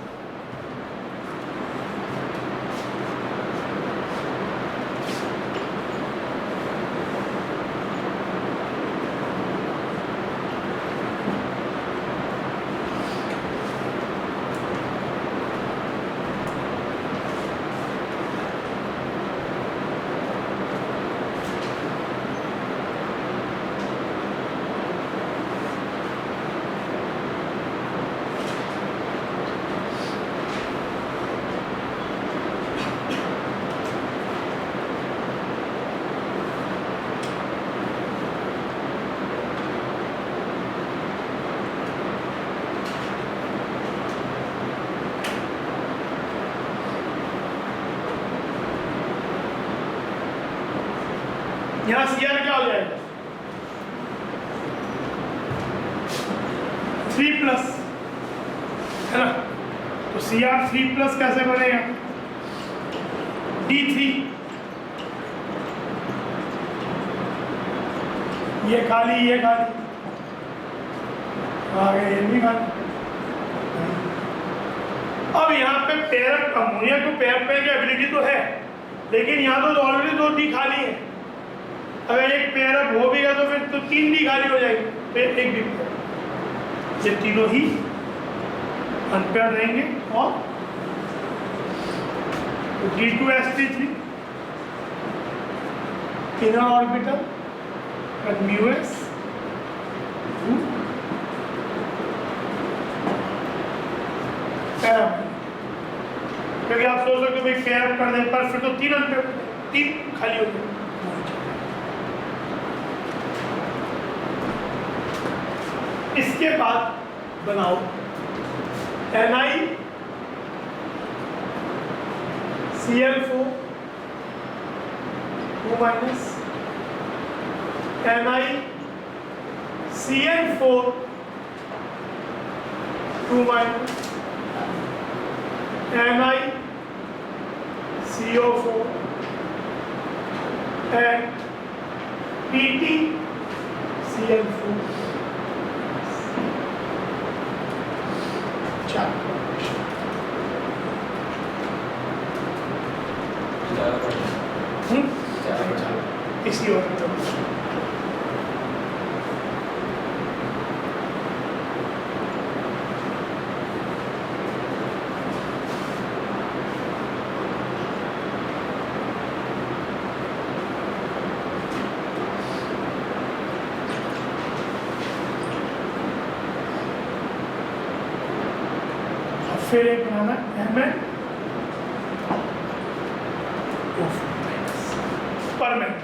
यहाँ CR क्या हो जाएगा 3+, है ना। तो CR 3+ कैसे बनेगा, D3 ये खाली, ये खाली, आगे ये भी खाली। अब यहाँ पे पेयर अमोनिया को पेयर पेयर की एबिलिटी तो है, लेकिन यहाँ तो ऑलरेडी 2 D खाली है। अगर एक पेयर अप हो भी गया तो फिर तो 3 D खाली हो जाएगी, तो एक भी पेयर, ये तीनों ही अनपेयर रहेंगे। और D2 sp3 inner orbital eight μs para, क्योंकि आप सोच सकते हो भाई पेयर अप कर दे, पर फिर तो 3 अनपेयर, 3 खाली हो गए। इसके बाद बनाओ NiCl4 2 NiCl4 2 NiCO4 and PtCl4। इसी और फिर एक बनाना परमानेंट।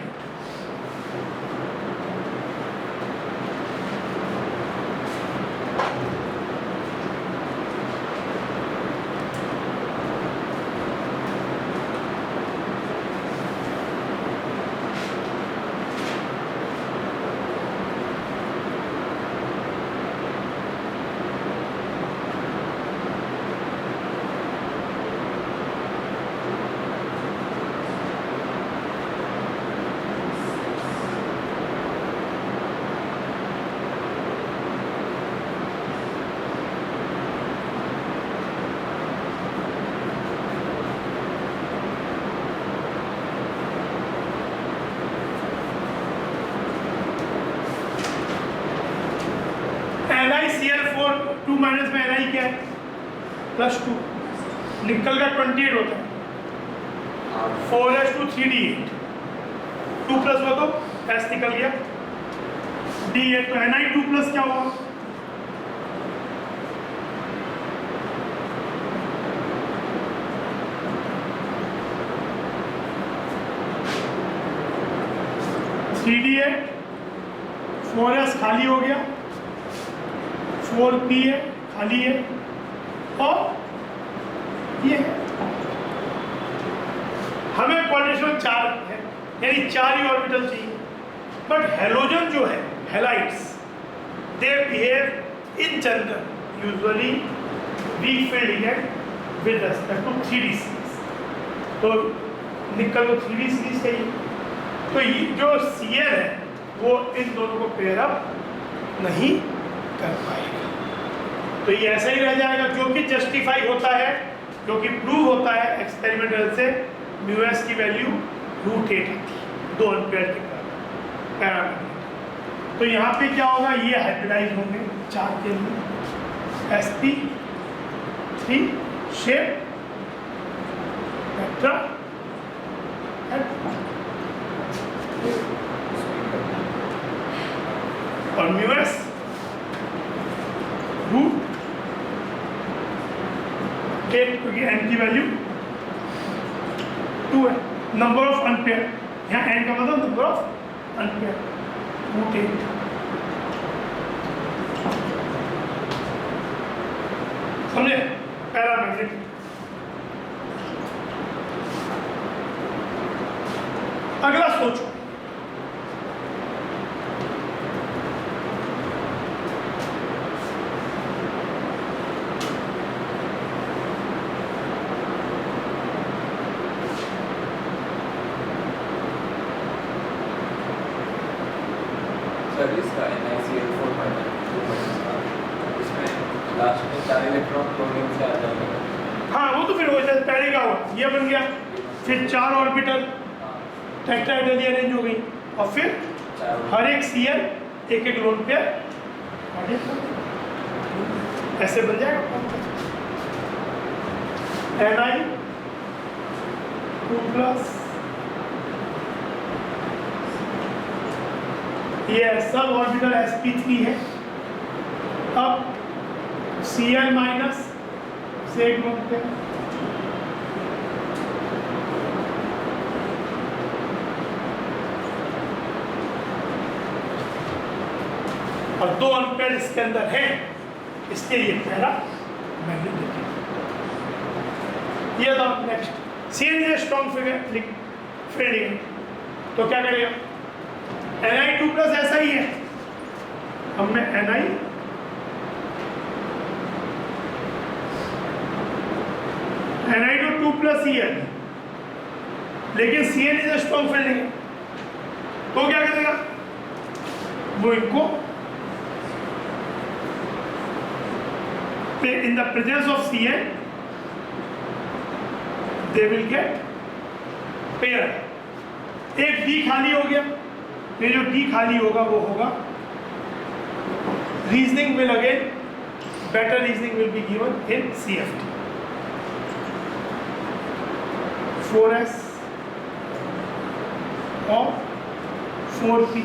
NiCl4 2 माइनस में Ni क्या है +2, निकल का 28 होता है, 4s2 3d8, 2 प्लस हुआ तो S निकल गया d8, तो Ni2 प्लस क्या होगा 4s खाली हो गया, 4p है खाली है, और ये है। हमें क्वाड्रेटिक 4 है, यानी 4 ही ऑर्बिटल चाहिए। बट हेलोजन जो है, halides, they behave in general usually weak field electron with respect to 3d series. तो निकल को 3d सीरीज चाहिए, तो ये जो Cl है वो इन दोनों को पेयर अप नहीं कर पाएगा, तो ये ऐसा ही रह जाएगा, जो कि जस्टिफाई होता है, जो कि प्रूव होता है एक्सपेरिमेंटल से। μs की वैल्यू √8 आती है 2 एम्पीयर के पैरामीटर। तो यहाँ पे क्या होगा, ये हाइब्रिडाइज होंगे 4 के लिए, sp3 शेप टेट्रा और μs √8, क्योंकि n की वैल्यू 2 है। नंबर ऑफ अनपेयर, यहाँ n का मतलब नंबर ऑफ अनपेयर, √8। समझे? पैरामैग्नेटिक। अगला सोचो, इसका NiCl4 इसमें लास्ट में 4 इलेक्ट्रॉन क्लोरीन से आ जाएगा। हाँ वो तो फिर हो जाए, पहले क्या हुआ, ये बन गया, फिर 4 ऑर्बिटल टेट्राहेड्रल अरेंज हो गई, और फिर हर एक Cl एक एक लोन पेयर ऐसे बन जाएगा। Ni2+, ये सब ऑर्बिटल sp3 है। अब Cl- से एक लोन पेयर, और 2 एम्पीयर इसके अंदर है, इसके लिए पैरामैग्नेटिक। ये था next. Cl is strong field, तो क्या करेगा, Ni2+ ऐसा ही है, अब मैं Ni2+ ही है, लेकिन Cl इज स्ट्रॉन्ग फील्ड है, तो क्या करेगा, वो इनको in the presence of Cl they will get pair। एक D खाली हो गया, ये जो D खाली होगा वो होगा, reasoning will again, better reasoning will be given in CFT। 4s और 4p,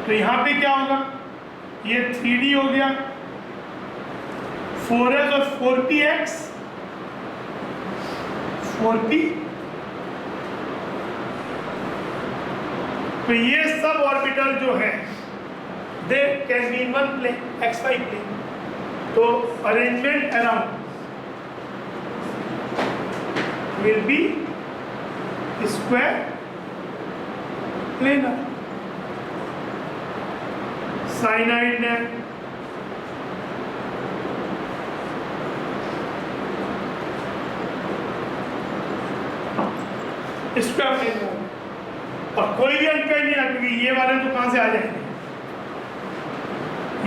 तो यहाँ पे क्या होगा, ये 3D हो गया, 4s और 4px, 4p, तो ये सब ऑर्बिटल जो है they can be in one plane, xy plane, तो arrangement around will be square planar. Cyanide ने स्क्वायर प्लेनर, और कोई भी अनपेयर नहीं आ, क्योंकि ये वाले तो कहां से आ जाएंगे,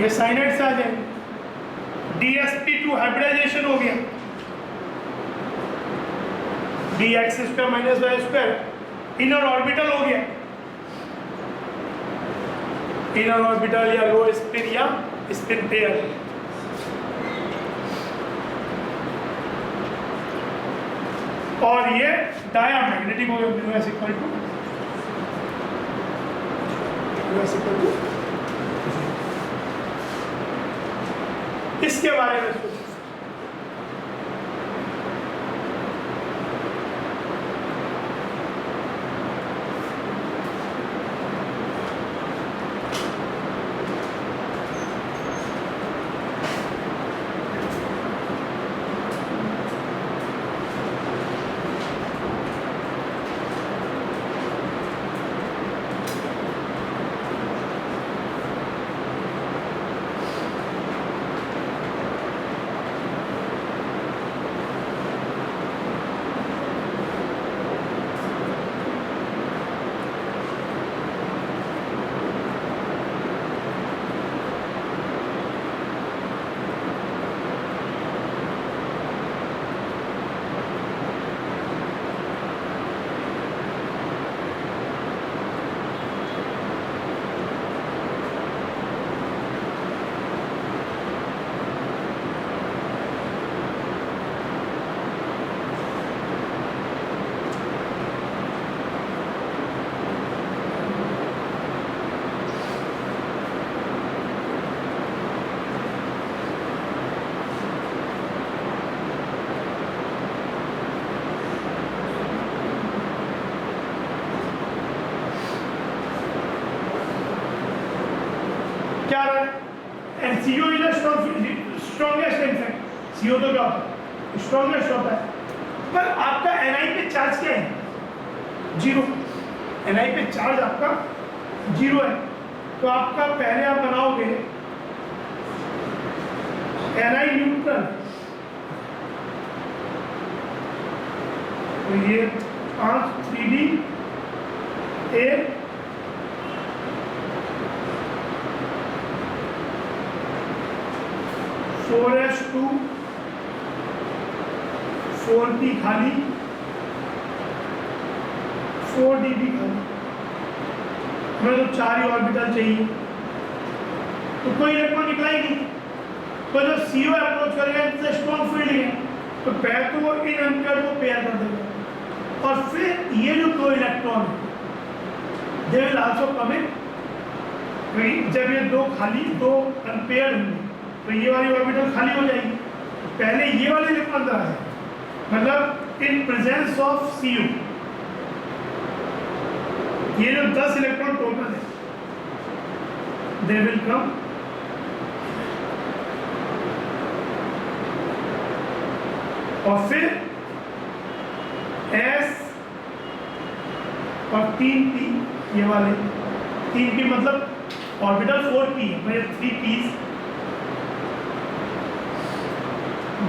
ये साइनाइड से आ जाएंगे। DsP2 हाइब्रिडाइजेशन हो गया, dx² - y², इनर ऑर्बिटल हो गया, इनर ऑर्बिटल या लो स्पिन या स्पिन पेयर। और ये डायामैग्नेटिक हो गया, इसके बारे में सोचो। CO is strongest in fact, CO तो क्या होता है, स्ट्रॉन्गेस्ट होता है। पर आपका Ni पे चार्ज क्या है, 0। Ni पे चार्ज आपका 0 है, तो आपका पहले आप बनाओगे Ni न्यूट्रल, तो ये 5 3D A 4s2 4p खाली 4db खाली, हमें तो 4 ही ऑर्बिटल चाहिए, तो कोई इलेक्ट्रॉन निकला ही नहीं। तो जब CO अप्रोच करेगा इनसे स्ट्रॉन्ग फील्ड है, तो पहले तो वो इन अनपेयर्ड को पेयर कर देगा, और फिर ये जो 2 इलेक्ट्रॉन है दे विल आल्सो कम इन। जब ये 2 खाली 2 अनपेयर्ड होंगे तो ये वाली ऑर्बिटल खाली हो जाएगी, पहले ये वाले इलेक्ट्रॉन अंदर आए, मतलब इन प्रेजेंस ऑफ CO ये जो 10 इलेक्ट्रॉन टोटल है दे विल कम और फिर S और 3p, ये वाले 3p मतलब ऑर्बिटल 4p है, मतलब 3p's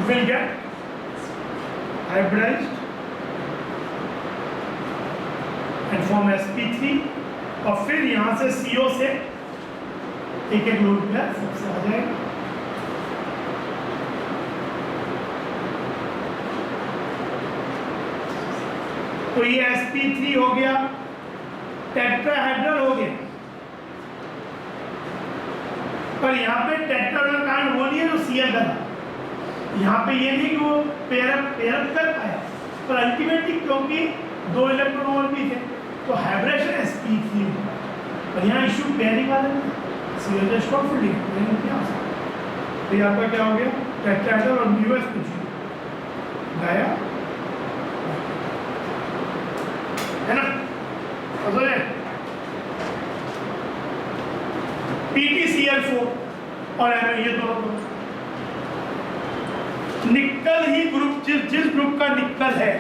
will get hybridized and form sp3, और फिर यहाँ से CO से एक एक लूप में सबसे आ जाएगा। तो ये sp3 हो गया, टेट्राहेड्रल हो गया, पर यहाँ पे टेट्राहेड्रल कांड वो नहीं है जो Cl का था, यहाँ पे ये नहीं कि वो पेयर अप कर पाया, पर अल्टीमेटली क्योंकि 2 इलेक्ट्रॉन और भी थे तो हाइब्रिडेशन sp3, पर यहाँ इशू पेयरिंग वाला नहीं, Cl स्ट्रॉन्ग फील्ड है, तो ये आपका क्या हो गया, टेट्राहेड्रल और μs कुछ गाया है ना। PtCl4 और ये दोनों निकल ही ग्रुप, जिस ग्रुप का निकल है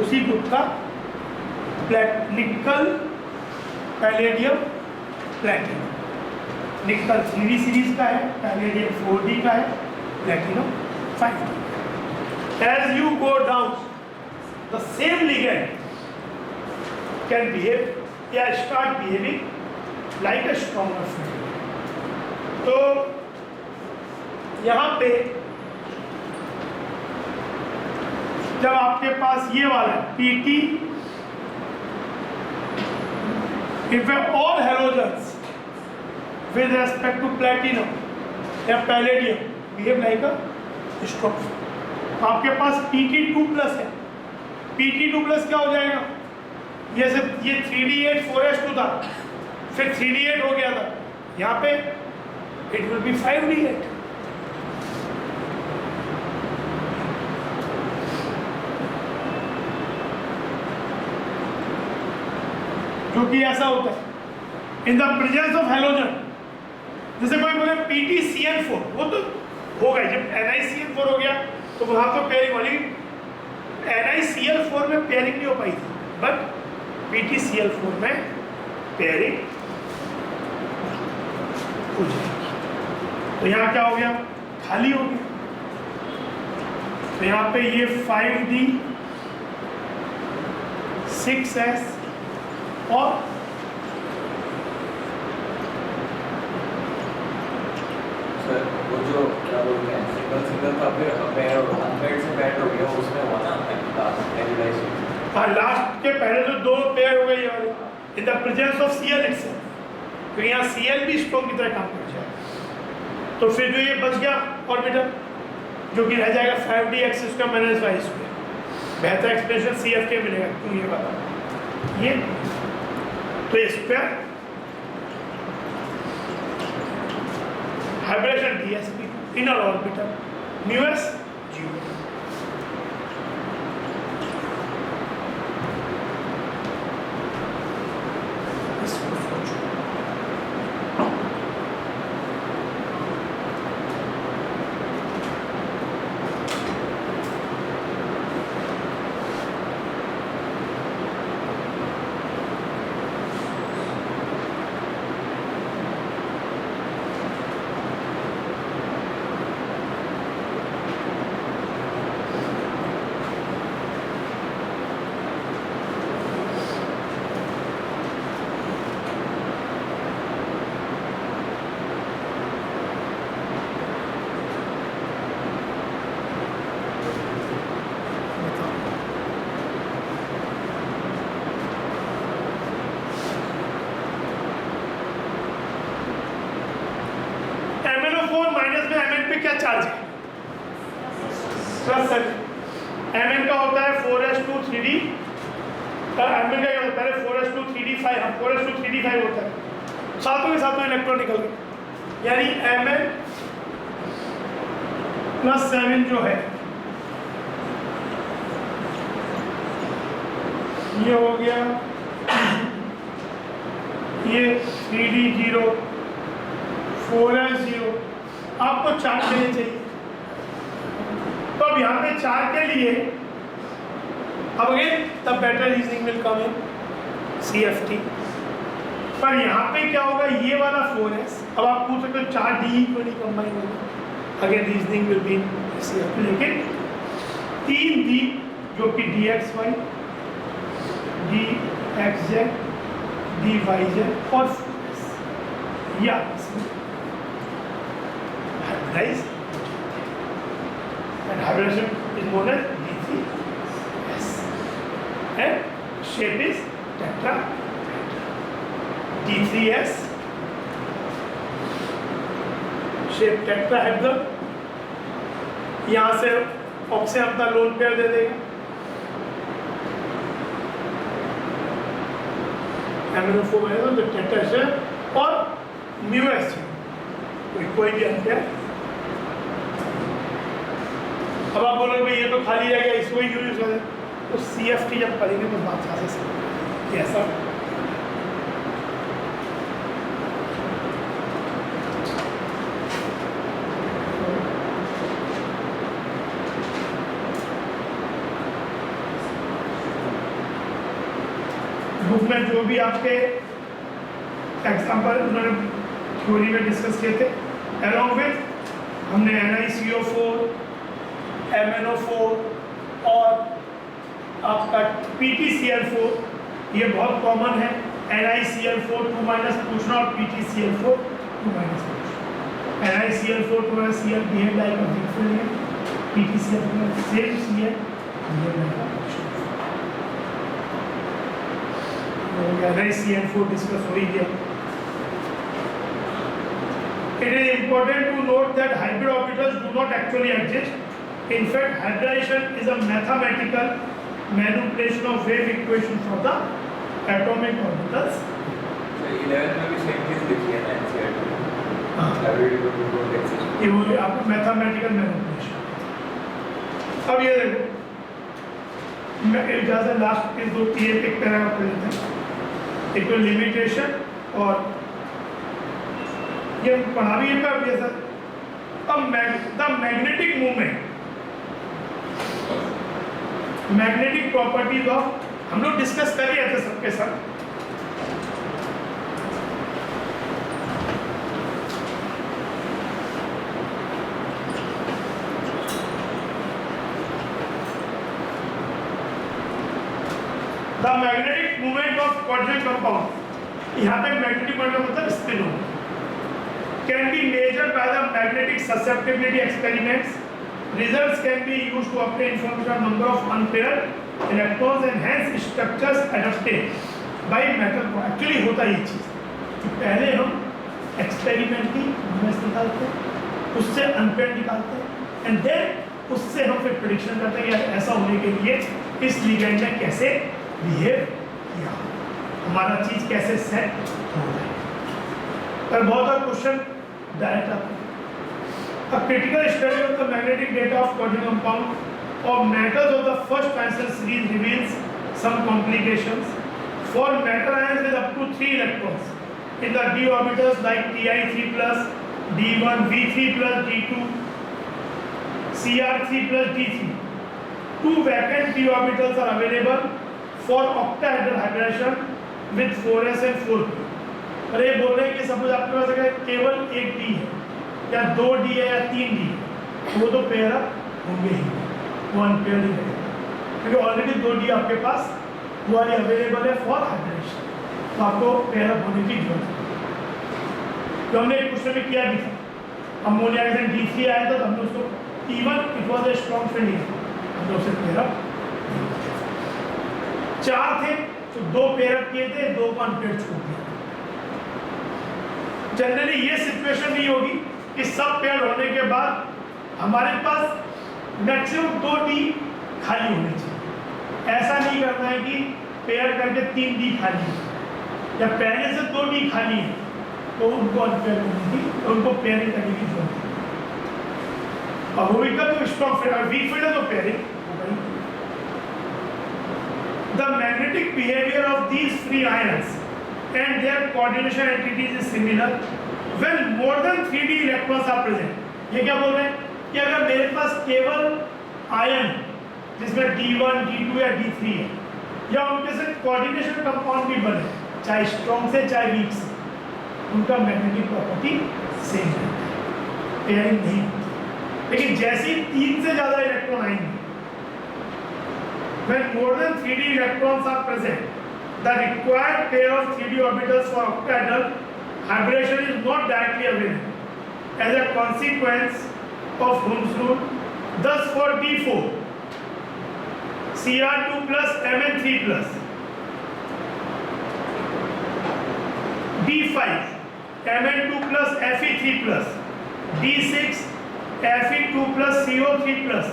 उसी ग्रुप का निकल पैलेडियम प्लैटिनम, निकल 3D सीरीज का है, पैलेडियम 4D का है, platinum 5D। As you go down the same ligand can behave या start behaving like a stronger field। तो यहाँ पे जब आपके पास ये वाला Pt, if all halogens with respect to platinum या palladium behave like a strong field, आपके पास Pt2+ है, Pt2+ क्या हो जाएगा, ये 3d8 4s2 था, फिर 3d8 हो गया था, यहाँ पे इट विल बी 5d8, क्योंकि ऐसा होता है इन द प्रेजेंस ऑफ हेलोजन। जैसे कोई बोले PtCl4, वो तो होगा, जब NiCl4 हो गया तो वहां तो पेयरिंग वाली, NiCl4 में पेयरिंग नहीं हो पाई थी, बट PtCl4 में पेयरिंग हो जाएगी। तो यहाँ क्या हो गया, खाली हो गया, तो यहाँ पे ये 5D 6s और सर वो जो क्या बोलते हैं सिंगल का फिर पेयर और अनपेयर्ड से पेयर हो गया, उसमें हुआ ना हाइब्रिडाइजेशन। हाँ, लास्ट के पहले तो 2 पेयर हो गए वाले इन the presence of Cl itself, तो यहाँ Cl भी स्ट्रॉन्ग की तरह काम कर जाएगा, तो फिर जो ये बच गया ऑर्बिटल जो कि रह जाएगा 5d(x²-y², बेहतर एक्सप्रेशन CF के मिलेगा, तो ये वाला ये, तो इस पर hybridisation DsP inner orbital μs 0। क्या चार्ज है? प्लस सर Mn का होता है 4s2 3d, Mn का क्या होता है? 4s2 3d5, 4s2 3d5 होता है, सातों के सातों इलेक्ट्रॉन निकल गए, यानी Mn प्लस 7 जो है ये हो गया, ये 3d0 4s0, आपको 4 देने चाहिए। तो अब यहाँ पे 4 के लिए अब again the better reasoning will come in CFT, पर यहाँ पे क्या होगा, ये वाला 4s, अब आप पूछ सकते हो 4d क्यों नहीं कंबाइन होगा, again reasoning will be in CFT, लेकिन 3d जो कि dxy dxz dyz और 4s या hybridise, and hybridization is known as D3S, and shape is tetra, D3S shape tetrahedral, यहाँ से ऑक्सीजन अपना लोन पेयर दे देगा, MnO4 बनेगा तो टेट्राहेड्रल और μs कोई भी अनपेयर। अब आप बोलोगे भाई ये तो खाली रह गया, इसको ही क्यों यूज करें, तो CFT जब पढ़ेंगे तो बात यहाँ से कि ऐसा बुक में जो भी आपके एग्जाम्पल उन्होंने थ्योरी में डिस्कस किए थे, अलॉन्ग विथ हमने NiCO4 MnO4 और आपका PtCl4, ये बहुत कॉमन है, NiCl4 2- पूछना और PtCl4 2- पूछना, NiCl4 2- Cl behave like a big filling, PtCl4 same Cl behave like a NiCl4 discuss हो ही गया। It is important to note that hybrid orbitals do not actually exist. In fact, hybridization is a mathematical manipulation of wave equation for the atomic orbitals. So 11 में भी same चीज लिखी है ना NCERT, हाँ, hybrid orbital exist। ये वो आपको मैथमेटिकल मैनिपुलेशन। अब ये देखो, मैं जहाँ से लास्ट के दो एक पैराग्राफ पढ़ लेते हैं, एक तो लिमिटेशन और ये पढ़ा भी है अभी सर। अब the magnetic movement, magnetic properties of, हम लोग डिस्कस कर रहे थे सबके साथ, the magnetic movement of quadratic compound, यहाँ पे मैग्नेटिक मूवमेंट मतलब स्पिन होगा, can be measured by the magnetic susceptibility experiments. Results can be used to obtain information on number of unpaired electrons and hence structures adapted by metal. Actually होता ये चीज़ कि पहले हम experimentally math निकालते हैं, उससे अनपेयर निकालते हैं, एंड देन उससे हम फिर प्रेडिक्शन करते हैं कि ऐसा होने के लिए इस लिगेंड ने कैसे बिहेव किया, हमारा चीज़ कैसे सेट हो जाए। पर बहुत सारे क्वेश्चन डायरेक्ट आते हैं। A critical study of the magnetic data of quantum compound or metals of the first Transition series reveals some complications for metal ions with up to 3 electrons in the d orbitals like Ti3+, d1, v3+, d2, Cr3+, d3. 2 vacant d orbitals are available for octahedral hybridization with 4s and 4p. अरे ये बोल रहे हैं कि suppose आपके पास अगर केवल एक डी है या 2 डी है या 3 डी है, वो तो पेयर अप होंगे ही, वो अनपेयर ही रहेगा, क्योंकि ऑलरेडी 2 डी आपके पास वो वाली अवेलेबल है फॉर हाइब्रिडेशन, तो आपको पेयर अप होने की जरूरत है। तो हमने एक क्वेश्चन में किया भी था, अमोनिया के साथ D3 आया था तो हमने उसको even it was a strong field, हमने उसे पेयर अप 4 थे तो 2 पेयर अप किए थे, 2 को अनपेयर छोड़ दिया। जनरली ये सिचुएशन नहीं होगी कि सब पेयर होने के बाद हमारे पास मैक्सिमम 2 डी खाली होने चाहिए। ऐसा नहीं करना है कि पेयर करके 3 डी खाली है या पहले से 2 डी खाली है तो उनको अनपेयर करने की, उनको पेयरिंग करने की जरूरत है। अब वो भी तो स्ट्रॉन्ग फील्ड और वीक फील्ड है तो pairing. The magnetic behavior of these free ions and their coordination entities is similar when more than 3D electrons are present. ये क्या बोल रहे हैं कि अगर मेरे पास केवल आयन जिसमें D1, D2 या D3 है या उनके से कोऑर्डिनेशन कंपाउंड भी बने, चाहे स्ट्रॉन्ग से चाहे वीक से, उनका मैग्नेटिक प्रॉपर्टी सेम है, पेयरिंग नहीं होती। लेकिन जैसे ही 3 से ज्यादा इलेक्ट्रॉन आएंगे, when more than 3D electrons are present, the required pair of 3D orbitals for octahedral hybridization is not directly available. As a consequence of Ohm's rule, thus for D4, Cr2 plus Mn3 plus, D5, Mn2 plus Fe3 plus, D6, Fe2 plus CO3 plus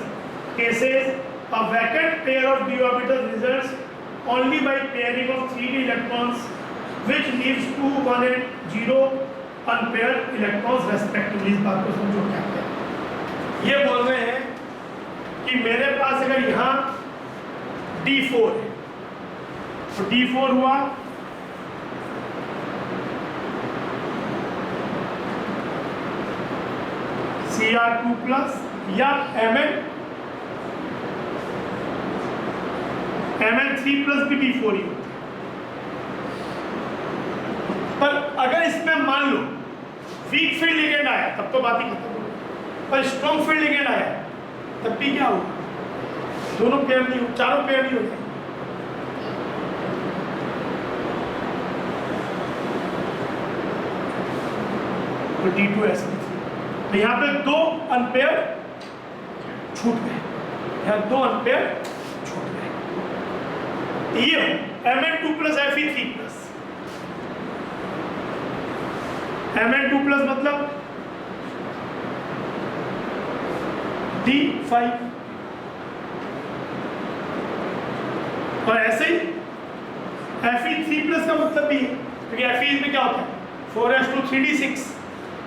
cases, a vacant pair of d orbitals results only by pairing of 3D electrons, which leaves 2, 1 and 0 unpaired electrons respectively. इस बात को समझो क्या है। ये बोल रहे हैं कि मेरे पास अगर यहाँ D4 है तो D4 हुआ Cr2 plus या Mn3 प्लस भी D4 ही होता है। पर अगर इसमें मान लो वीक फील्ड लिगेंड आया तब तो बात ही खत्म हो गई, पर स्ट्रॉन्ग फील्ड लिगेंड आया तब भी क्या होगा, दोनों पेयर नहीं हो, चारों पेयर नहीं हो जाएंगे। तो D2sp3 तो यहाँ पे 2 अनपेयर छूट गए, यहाँ 2 अनपेयर छूट गए। ये Mn2 plus Fe3 plus, Mn2 plus मतलब D5 और ऐसे ही Fe3 प्लस का मतलब भी है क्योंकि Fe में क्या होता है 4s2 3d6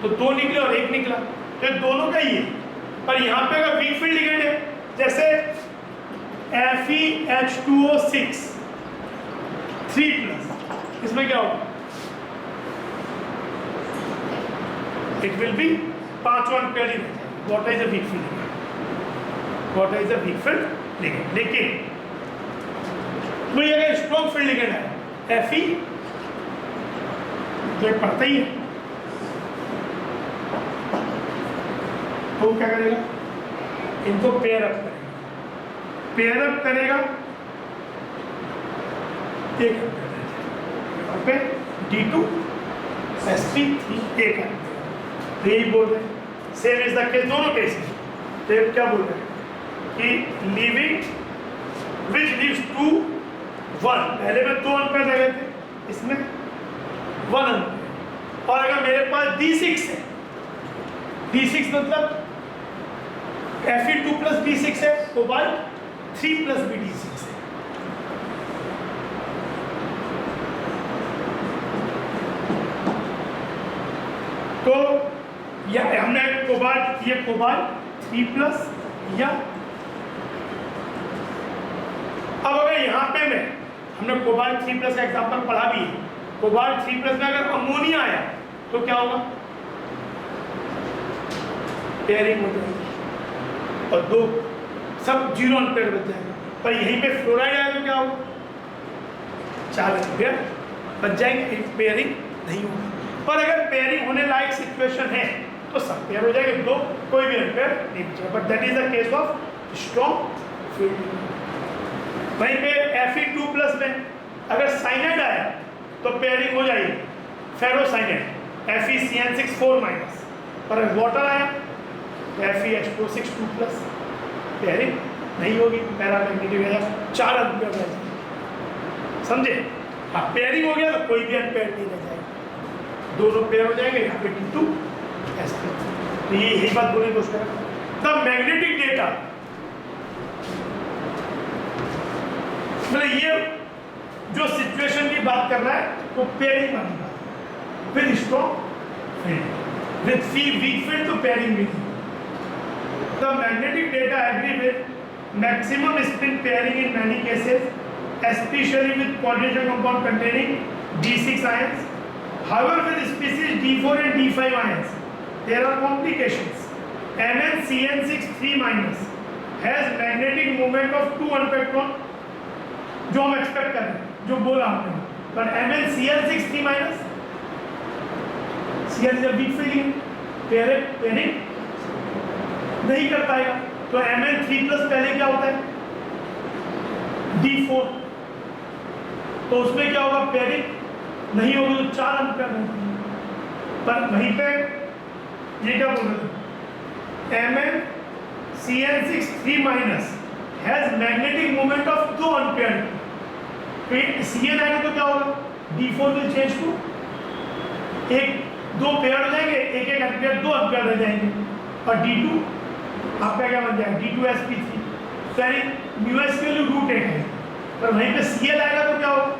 तो 2 निकले और 1 निकला, तो दोनों का ही है। पर यहाँ पे अगर वीक फील्ड लिगेंड है जैसे FeH2O6 3 प्लस, इसमें क्या होगा, इट विल बी 5 अनपेयर ही रहता है। What is a weak field ligand, what is a weak field ligand. लेकिन वही अगर स्ट्रॉन्ग फील्ड लिगेंड है Fe तो एक पढ़ता ही है, तो क्या करेगा, इनको पेयर अप करेगा, पेयर अप करेगा एक पे D2sp3 एक है, तो यही बोल रहे हैं सेम इज द केस दोनों केस में। तो क्या बोल रहे हैं कि लीविंग विच लीव्स 2 1, पहले में 2 अनपेयर रह गए थे, इसमें 1 अनपेयर। और अगर मेरे पास D6 है, D6 मतलब Fe2 प्लस D6 है तो बाय 3 प्लस भी D6 है। तो या हमने कोबाल्ट, ये कोबाल्ट 3 प्लस या अब अगर यहाँ पे में हमने कोबाल्ट 3 प्लस का एग्जांपल पढ़ा भी है, कोबाल्ट 3 प्लस में अगर अमोनिया आया तो क्या होगा, पेयरिंग हो जाएगी और 2 सब 0 अनपेयर बच जाएगा। पर यहीं पे फ्लोराइड आया तो क्या होगा, 4 अनपेयर बच जाएंगे, पेयरिंग नहीं होगा। पर अगर पेयरिंग होने लायक सिचुएशन है तो सब पेयर हो जाएंगे, 2 कोई भी अनपेयर नहीं बचेगा। But that is the case of strong field. वहीं पे Fe2 प्लस में अगर साइनाइड आया तो पेयरिंग हो जाएगी फेरोसाइनाइड FeCN6 4 माइनस, पर अगर वाटर आया FeH2O6 2 प्लस, पेयरिंग नहीं होगी, पैरामैग्नेटिक है 4 अनपेयर रह जाएंगे, समझे। हाँ पेयरिंग हो गया तो कोई भी अनपेयर नहीं रह जाएगा, दोनों पेयर हो जाएंगे। यहाँ पे D2sp3 तो ये यही बात बोलने की कोशिश करें। द मैग्नेटिक डेटा, मतलब ये जो सिचुएशन की बात कर रहा है वो पेयरिंग वाली बात, with strong field, with weak field तो पेयरिंग भी नहीं। The magnetic data agree with maximum spin pairing in many cases, especially with coordination compound containing D6 ions. However, with species D4 and D5 ions, there are complications. MnCN6 3- has magnetic moment of 2 electron, जो हम expect कर रहे हैं, जो बोला हमने, पर MnCN6 3- CN जब वीक फील्ड पेयरिंग नहीं कर पाएगा, तो Mn3+ पहले क्या होता है D4, तो उसमें क्या होगा, पेयरिंग नहीं होगी तो 4 एम्पीयर रहेगा। पर वहीं पे ये क्या बोल रहे थे, MnCN6 3- has magnetic moment of 2 ampere, तो Cn आएगा तो क्या होगा, D4 will change to 2 pair हो जाएंगे, 1 एम्पीयर 2 एम्पीयर रह जाएंगे, और D2 आपका क्या बन जाएगा, D2sp3, यानी μs की वैल्यू √8 है, पर वहीं पे Cl आएगा तो क्या होगा,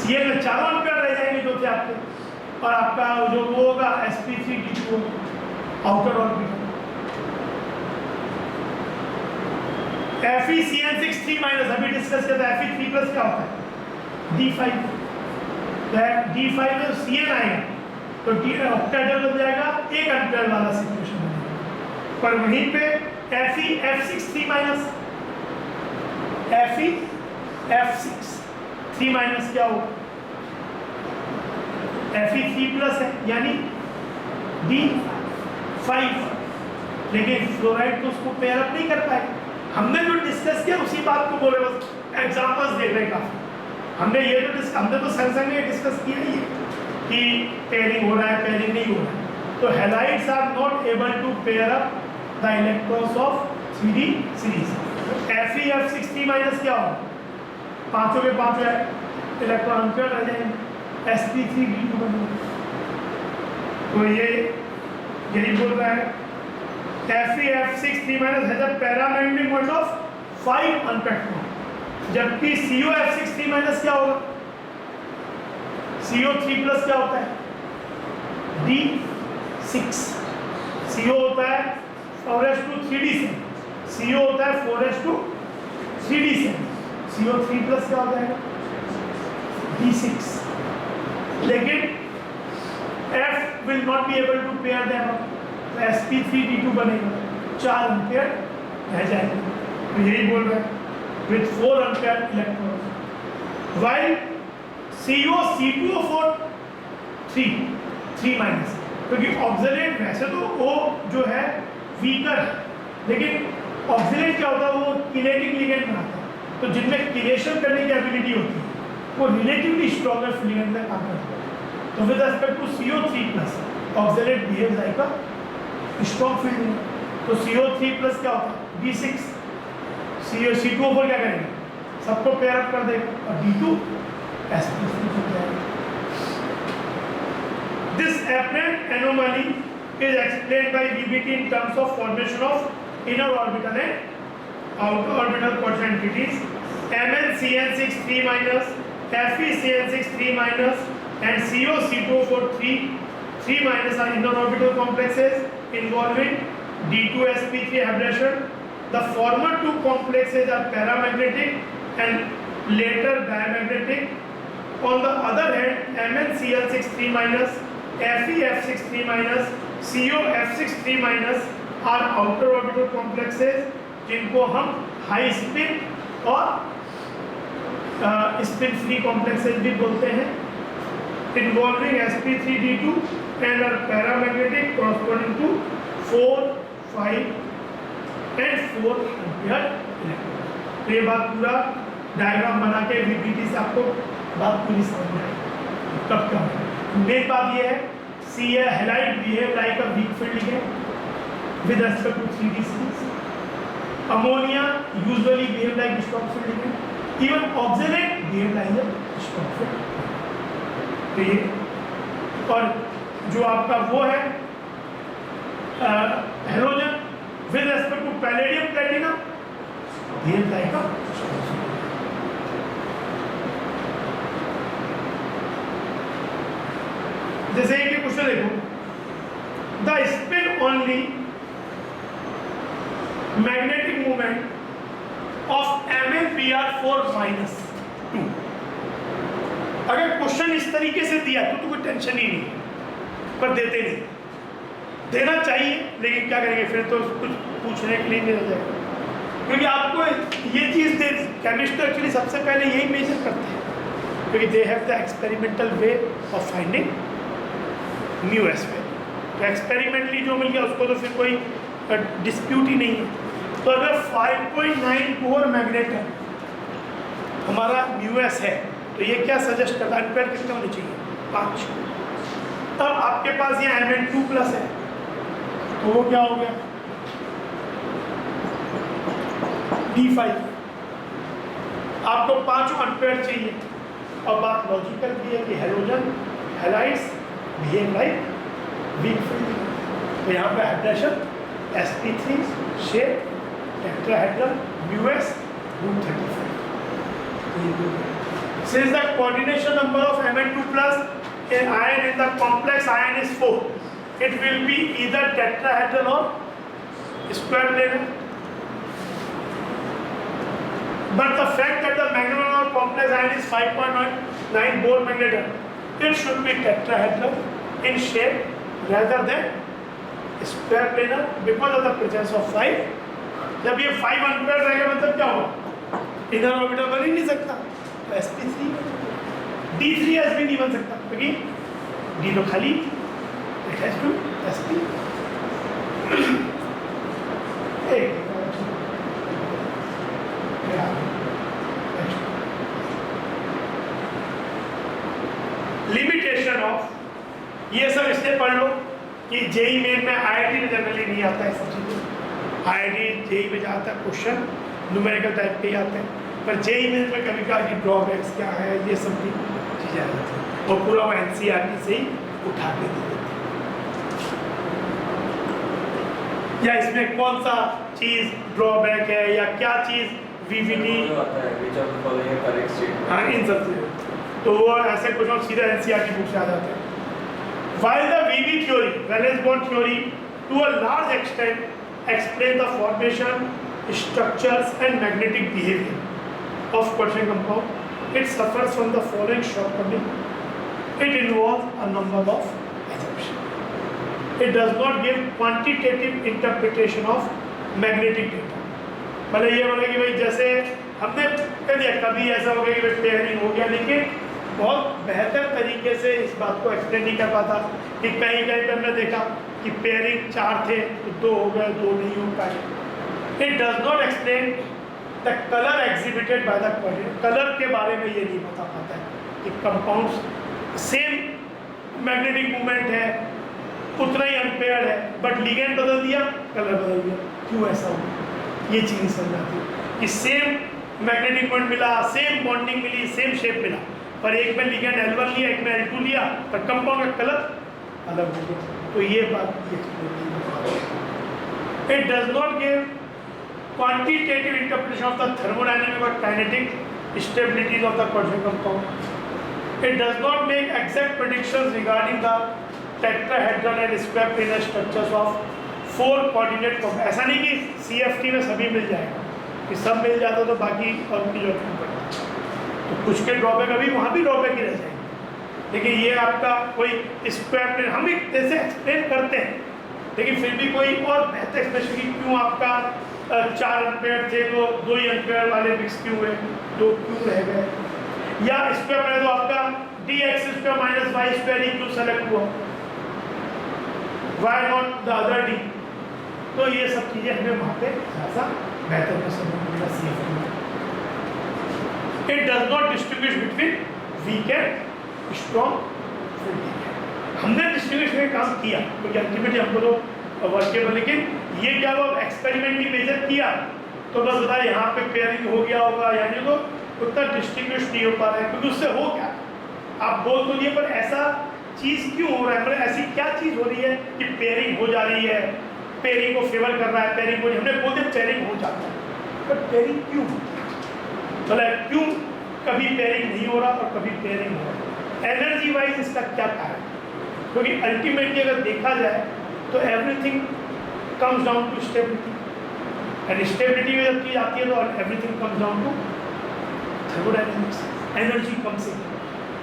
Cl में 4 एम्पीयर रह जाएंगे जो थे आपके, और आपका जो वो होगा sp3d2 आउटर ऑर्बिटल। FeCN6 3- अभी डिस्कस किया था, Fe3+ क्या होता है D5, D5 में Cn आएगा तो ऑक्टेहेड्रल बन जाएगा 1 एम्पीयर वाला सिचुएशन, पर वहीं पे Fe(F6) 3- Fe(F6) 3- क्या होगा, Fe3+ है यानी D5, लेकिन फ्लोराइड तो उसको पेयर अप नहीं कर पाएगा। हमने जो डिस्कस किया उसी बात को बोले, बस एग्जांपल्स देख रहे काफी। हमने तो संग में डिस्कस किया ही है कि पेयरिंग हो रहा है, पेयरिंग नहीं हो रहा है, तो halides are not able to pair up the electrons of 3D series. Fe(F6) 3- क्या होगा, पांचों के पांचों इलेक्ट्रॉन एम्पीयर रह जाएंगे, sp3d2 बनेगा। तो ये यही बोल रहा है, Fe(F6) 3- has a paramagnetic moment of 5 electron, जबकि CO(F6) 3- क्या होगा, CO3+ क्या होता है D6, CO होता है 4s2 3d7, CO होता है 4s2 3d7, CO3+ क्या हो जाएगा D6, लेकिन F will not be able to pair them up, तो sp3d2 बनेगा, 4 एम्पीयर रह जाएगा। तो यही बोल रहा है with 4 ampere electron, while CO(C2O4) 3- क्योंकि ऑक्सीलेट वैसे तो वो जो है वीकर है, लेकिन ऑक्सीलेट क्या होता है, वो किनेटिक लिगेंड बनाता है, तो जिनमें किनेशन करने की एबिलिटी होती है वो रिलेटिवली स्ट्रॉन्गर लिगेंड में काम करता है। तो with respect to CO3+ oxalate behaves like a strong field, तो CO3+ क्या होता है D6, C2O4 क्या करेंगे, सबको पेयर अप कर देगा, और D2 sp3 हो जाएगा। This apparent anomaly is explained by VBT in terms of formation of inner orbital and outer orbital quotient entities. MnCN6 3-, FeCN6 3-, and CO(C2O4) 3- are inner orbital complexes involving D2sp3 hybridization. The former two complexes are paramagnetic and later diamagnetic. On the other hand, MnCl6 3-, FeF6 3-, CO(F6 3-) are outer orbital complexes जिनको हम high spin और spin free complexes भी बोलते हैं, involving sp3d2 and are paramagnetic corresponding to 4, 5 and 4 ampere electron. तो ये बात पूरा डायग्राम बना के VBT से आपको बात पूरी समझ में आएगी कब क्या है। मेन बात ये है, see a halide behave like a weak field ligand with respect to 3D series. Ammonia usually behave like strong field ligand, even oxalate behave like a strong field. तो ये और जो आपका वो है DL आएगा। जैसे एक क्वेश्चन देखो, the spin only magnetic movement of MnPr4-2। अगर क्वेश्चन इस तरीके से दिया तो कोई टेंशन ही नहीं है, पर देते नहीं, देना चाहिए लेकिन क्या करेंगे, फिर तो कुछ पूछने के लिए नहीं रह जाएगा, क्योंकि आपको ये चीज़ दे दी। केमिस्ट तो एक्चुअली सबसे पहले यही मेजर करते हैं, क्योंकि they have the experimental way of finding μs पे। तो एक्सपेरिमेंटली जो मिल गया उसको तो फिर कोई डिस्प्यूट ही नहीं है। तो अगर 5.9 कोर मैग्नेट है हमारा μs है, तो ये क्या सजेस्ट करता है, एम्पेयर कितने होने चाहिए, 5। तब आपके पास ये Mn2+ है, तो वो क्या हो गया, D5। आपको 5 एम्पेयर चाहिए, और बात लॉजिकल भी है कि halogen halides behave like weak field. तो यहाँ पे hydration sp3 shape tetrahedral μs √35। Since the coordination number of Mn2+ in ion in the complex ion is 4, it will be either tetrahedral or square planar. But the fact that the maximum number of complex ion is 5.9 Bohr magnet, it should be tetrahedral in shape rather than square planar because of the presence of 5. जब ये 5 ampere रहेगा मतलब क्या होगा, इधर orbital बन ही नहीं सकता, तो sp3 D3s भी नहीं बन सकता, क्योंकि D तो खाली, it has to sp। Limitation of, ये सब इसलिए पढ़ लो कि जेई मेन में IIT में जनरली नहीं आता है सब चीज़ें। IIT जेई में जाता है क्वेश्चन न्यूमेरिकल टाइप के ही आते हैं, पर जेई मेन में कभी कभी कि ड्रॉबैक्स क्या है ये सब की चीज़ें आ जाती हैं, और पूरा वो NCERT से ही उठा के दे देते हैं। या इसमें कौन सा चीज़ ड्रॉबैक है या क्या चीज़ VVD, हाँ इन सब चीज़ें, तो वो ऐसे क्वेश्चन सीधा NCERT बुक से आ जाते हैं। While the VV theory, valence bond theory, to a large extent explain the formation, structures and magnetic behavior of quotient compound, it suffers from the following shortcoming. It involves a number of assumptions. It does not give quantitative interpretation of magnetic data. मतलब ये बोले कि भाई जैसे हमने कह दिया कभी ऐसा हो गया कि भाई पेयरिंग हो गया, लेकिन बहुत बेहतर तरीके से इस बात को एक्सप्लेन नहीं कर पाता कि कहीं कहीं पर हमने देखा कि पेयरिंग 4 थे तो 2 हो गए, 2 नहीं हो पाए। It does not explain the colour exhibited by the quadrant. Colour के बारे में ये नहीं बता पाता है कि कंपाउंड्स सेम मैग्नेटिक मूवमेंट है, उतना ही अनपेयर्ड है, बट लिगेंड बदल दिया, कलर बदल दिया, क्यों ऐसा हुआ, ये चीज़ समझ आती है कि सेम मैग्नेटिक मूवमेंट मिला, सेम बॉन्डिंग मिली, सेम शेप मिला, पर एक में लिगेंड L1 लिया, एक में L2 लिया, पर कंपाउंड का कलर अलग हो गया। तो ये बात it does not give quantitative interpretation of the thermodynamic और kinetic stabilities of the quadrant compound. It does not make exact predictions regarding the tetrahedral and square planar structures of 4 coordinate compound. ऐसा नहीं कि CFT में सभी मिल जाएगा, कि सब मिल जाता तो बाकी और की जरूरत नहीं पड़ती, तो कुछ के ड्रॉबैक अभी वहाँ भी ड्रॉबैक ही रह जाएंगे, लेकिन ये आपका कोई स्क्वायर प्लेन हम भी जैसे एक्सप्लेन करते हैं, लेकिन फिर भी कोई और बेहतर एक्सप्लेनेशन कि क्यों आपका 4 एम्पेयर थे तो 2 ही एम्पेयर वाले मिक्स क्यों हुए, 2 क्यों रह गए, या स्क्वायर प्लेन तो आपका dx² - y² ही क्यों सेलेक्ट हुआ, why not the other d। तो ये सब चीज़ें हमें वहाँ पे ऐसा बेहतर समझ मिलेगा CFT में। It does not distinguish between weak and strong fielding। हमने डिस्टिंग्विश में काम किया क्योंकि अल्टीमेटली हमको तो वर्केबल, लेकिन ये क्या वो एक्सपेरिमेंटली मेजर किया तो बस बताया यहाँ पे पेयरिंग हो गया होगा, यानी तो उतना डिस्टिंग्विश नहीं हो पा रहा है, क्योंकि उससे हो क्या, आप बोल तो दिए पर ऐसा चीज़ क्यों हो रहा है, मतलब ऐसी क्या चीज़ हो रही है कि पेयरिंग हो जा रही है, पेयरिंग को फेवर कर रहा है, पेयरिंग को हमने बोल दिया पेयरिंग हो जाता है, बट पेयरिंग क्यों, मतलब क्यों कभी पेयरिंग नहीं हो रहा और कभी पेयरिंग हो रहा, एनर्जी वाइज इसका क्या कारण, क्योंकि अल्टीमेटली अगर देखा जाए तो everything comes down to stability, and stability में जब चीज आती है तो everything comes down to thermodynamics, energy कम से कम।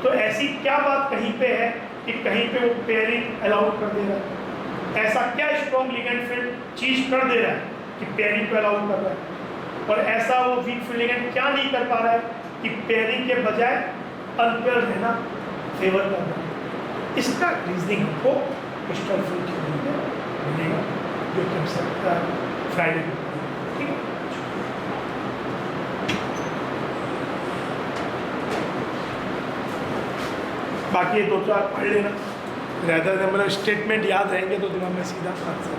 तो ऐसी क्या बात कहीं पे है कि कहीं पे वो पेयरिंग अलाउ कर दे रहा है, ऐसा क्या स्ट्रॉन्ग लिगेंड फील्ड चीज कर दे रहा है कि पेयरिंग को अलाउ कर रहा है, और ऐसा वो वीक फील्ड लिगेंड क्या नहीं कर पा रहा है कि पेयरिंग के बजाय अनपेयर रहना फेवर कर रहा है। इसका रीजनिंग हमको क्रिस्टल फील्ड थ्योरी में मिलेगा, जो कि हम सब फ्राइडे को पढ़ेंगे, ठीक है। बाकी ये दो चार पढ़ लेना, ज़्यादा मतलब स्टेटमेंट याद रहेंगे तो दिमाग में सीधा आंसर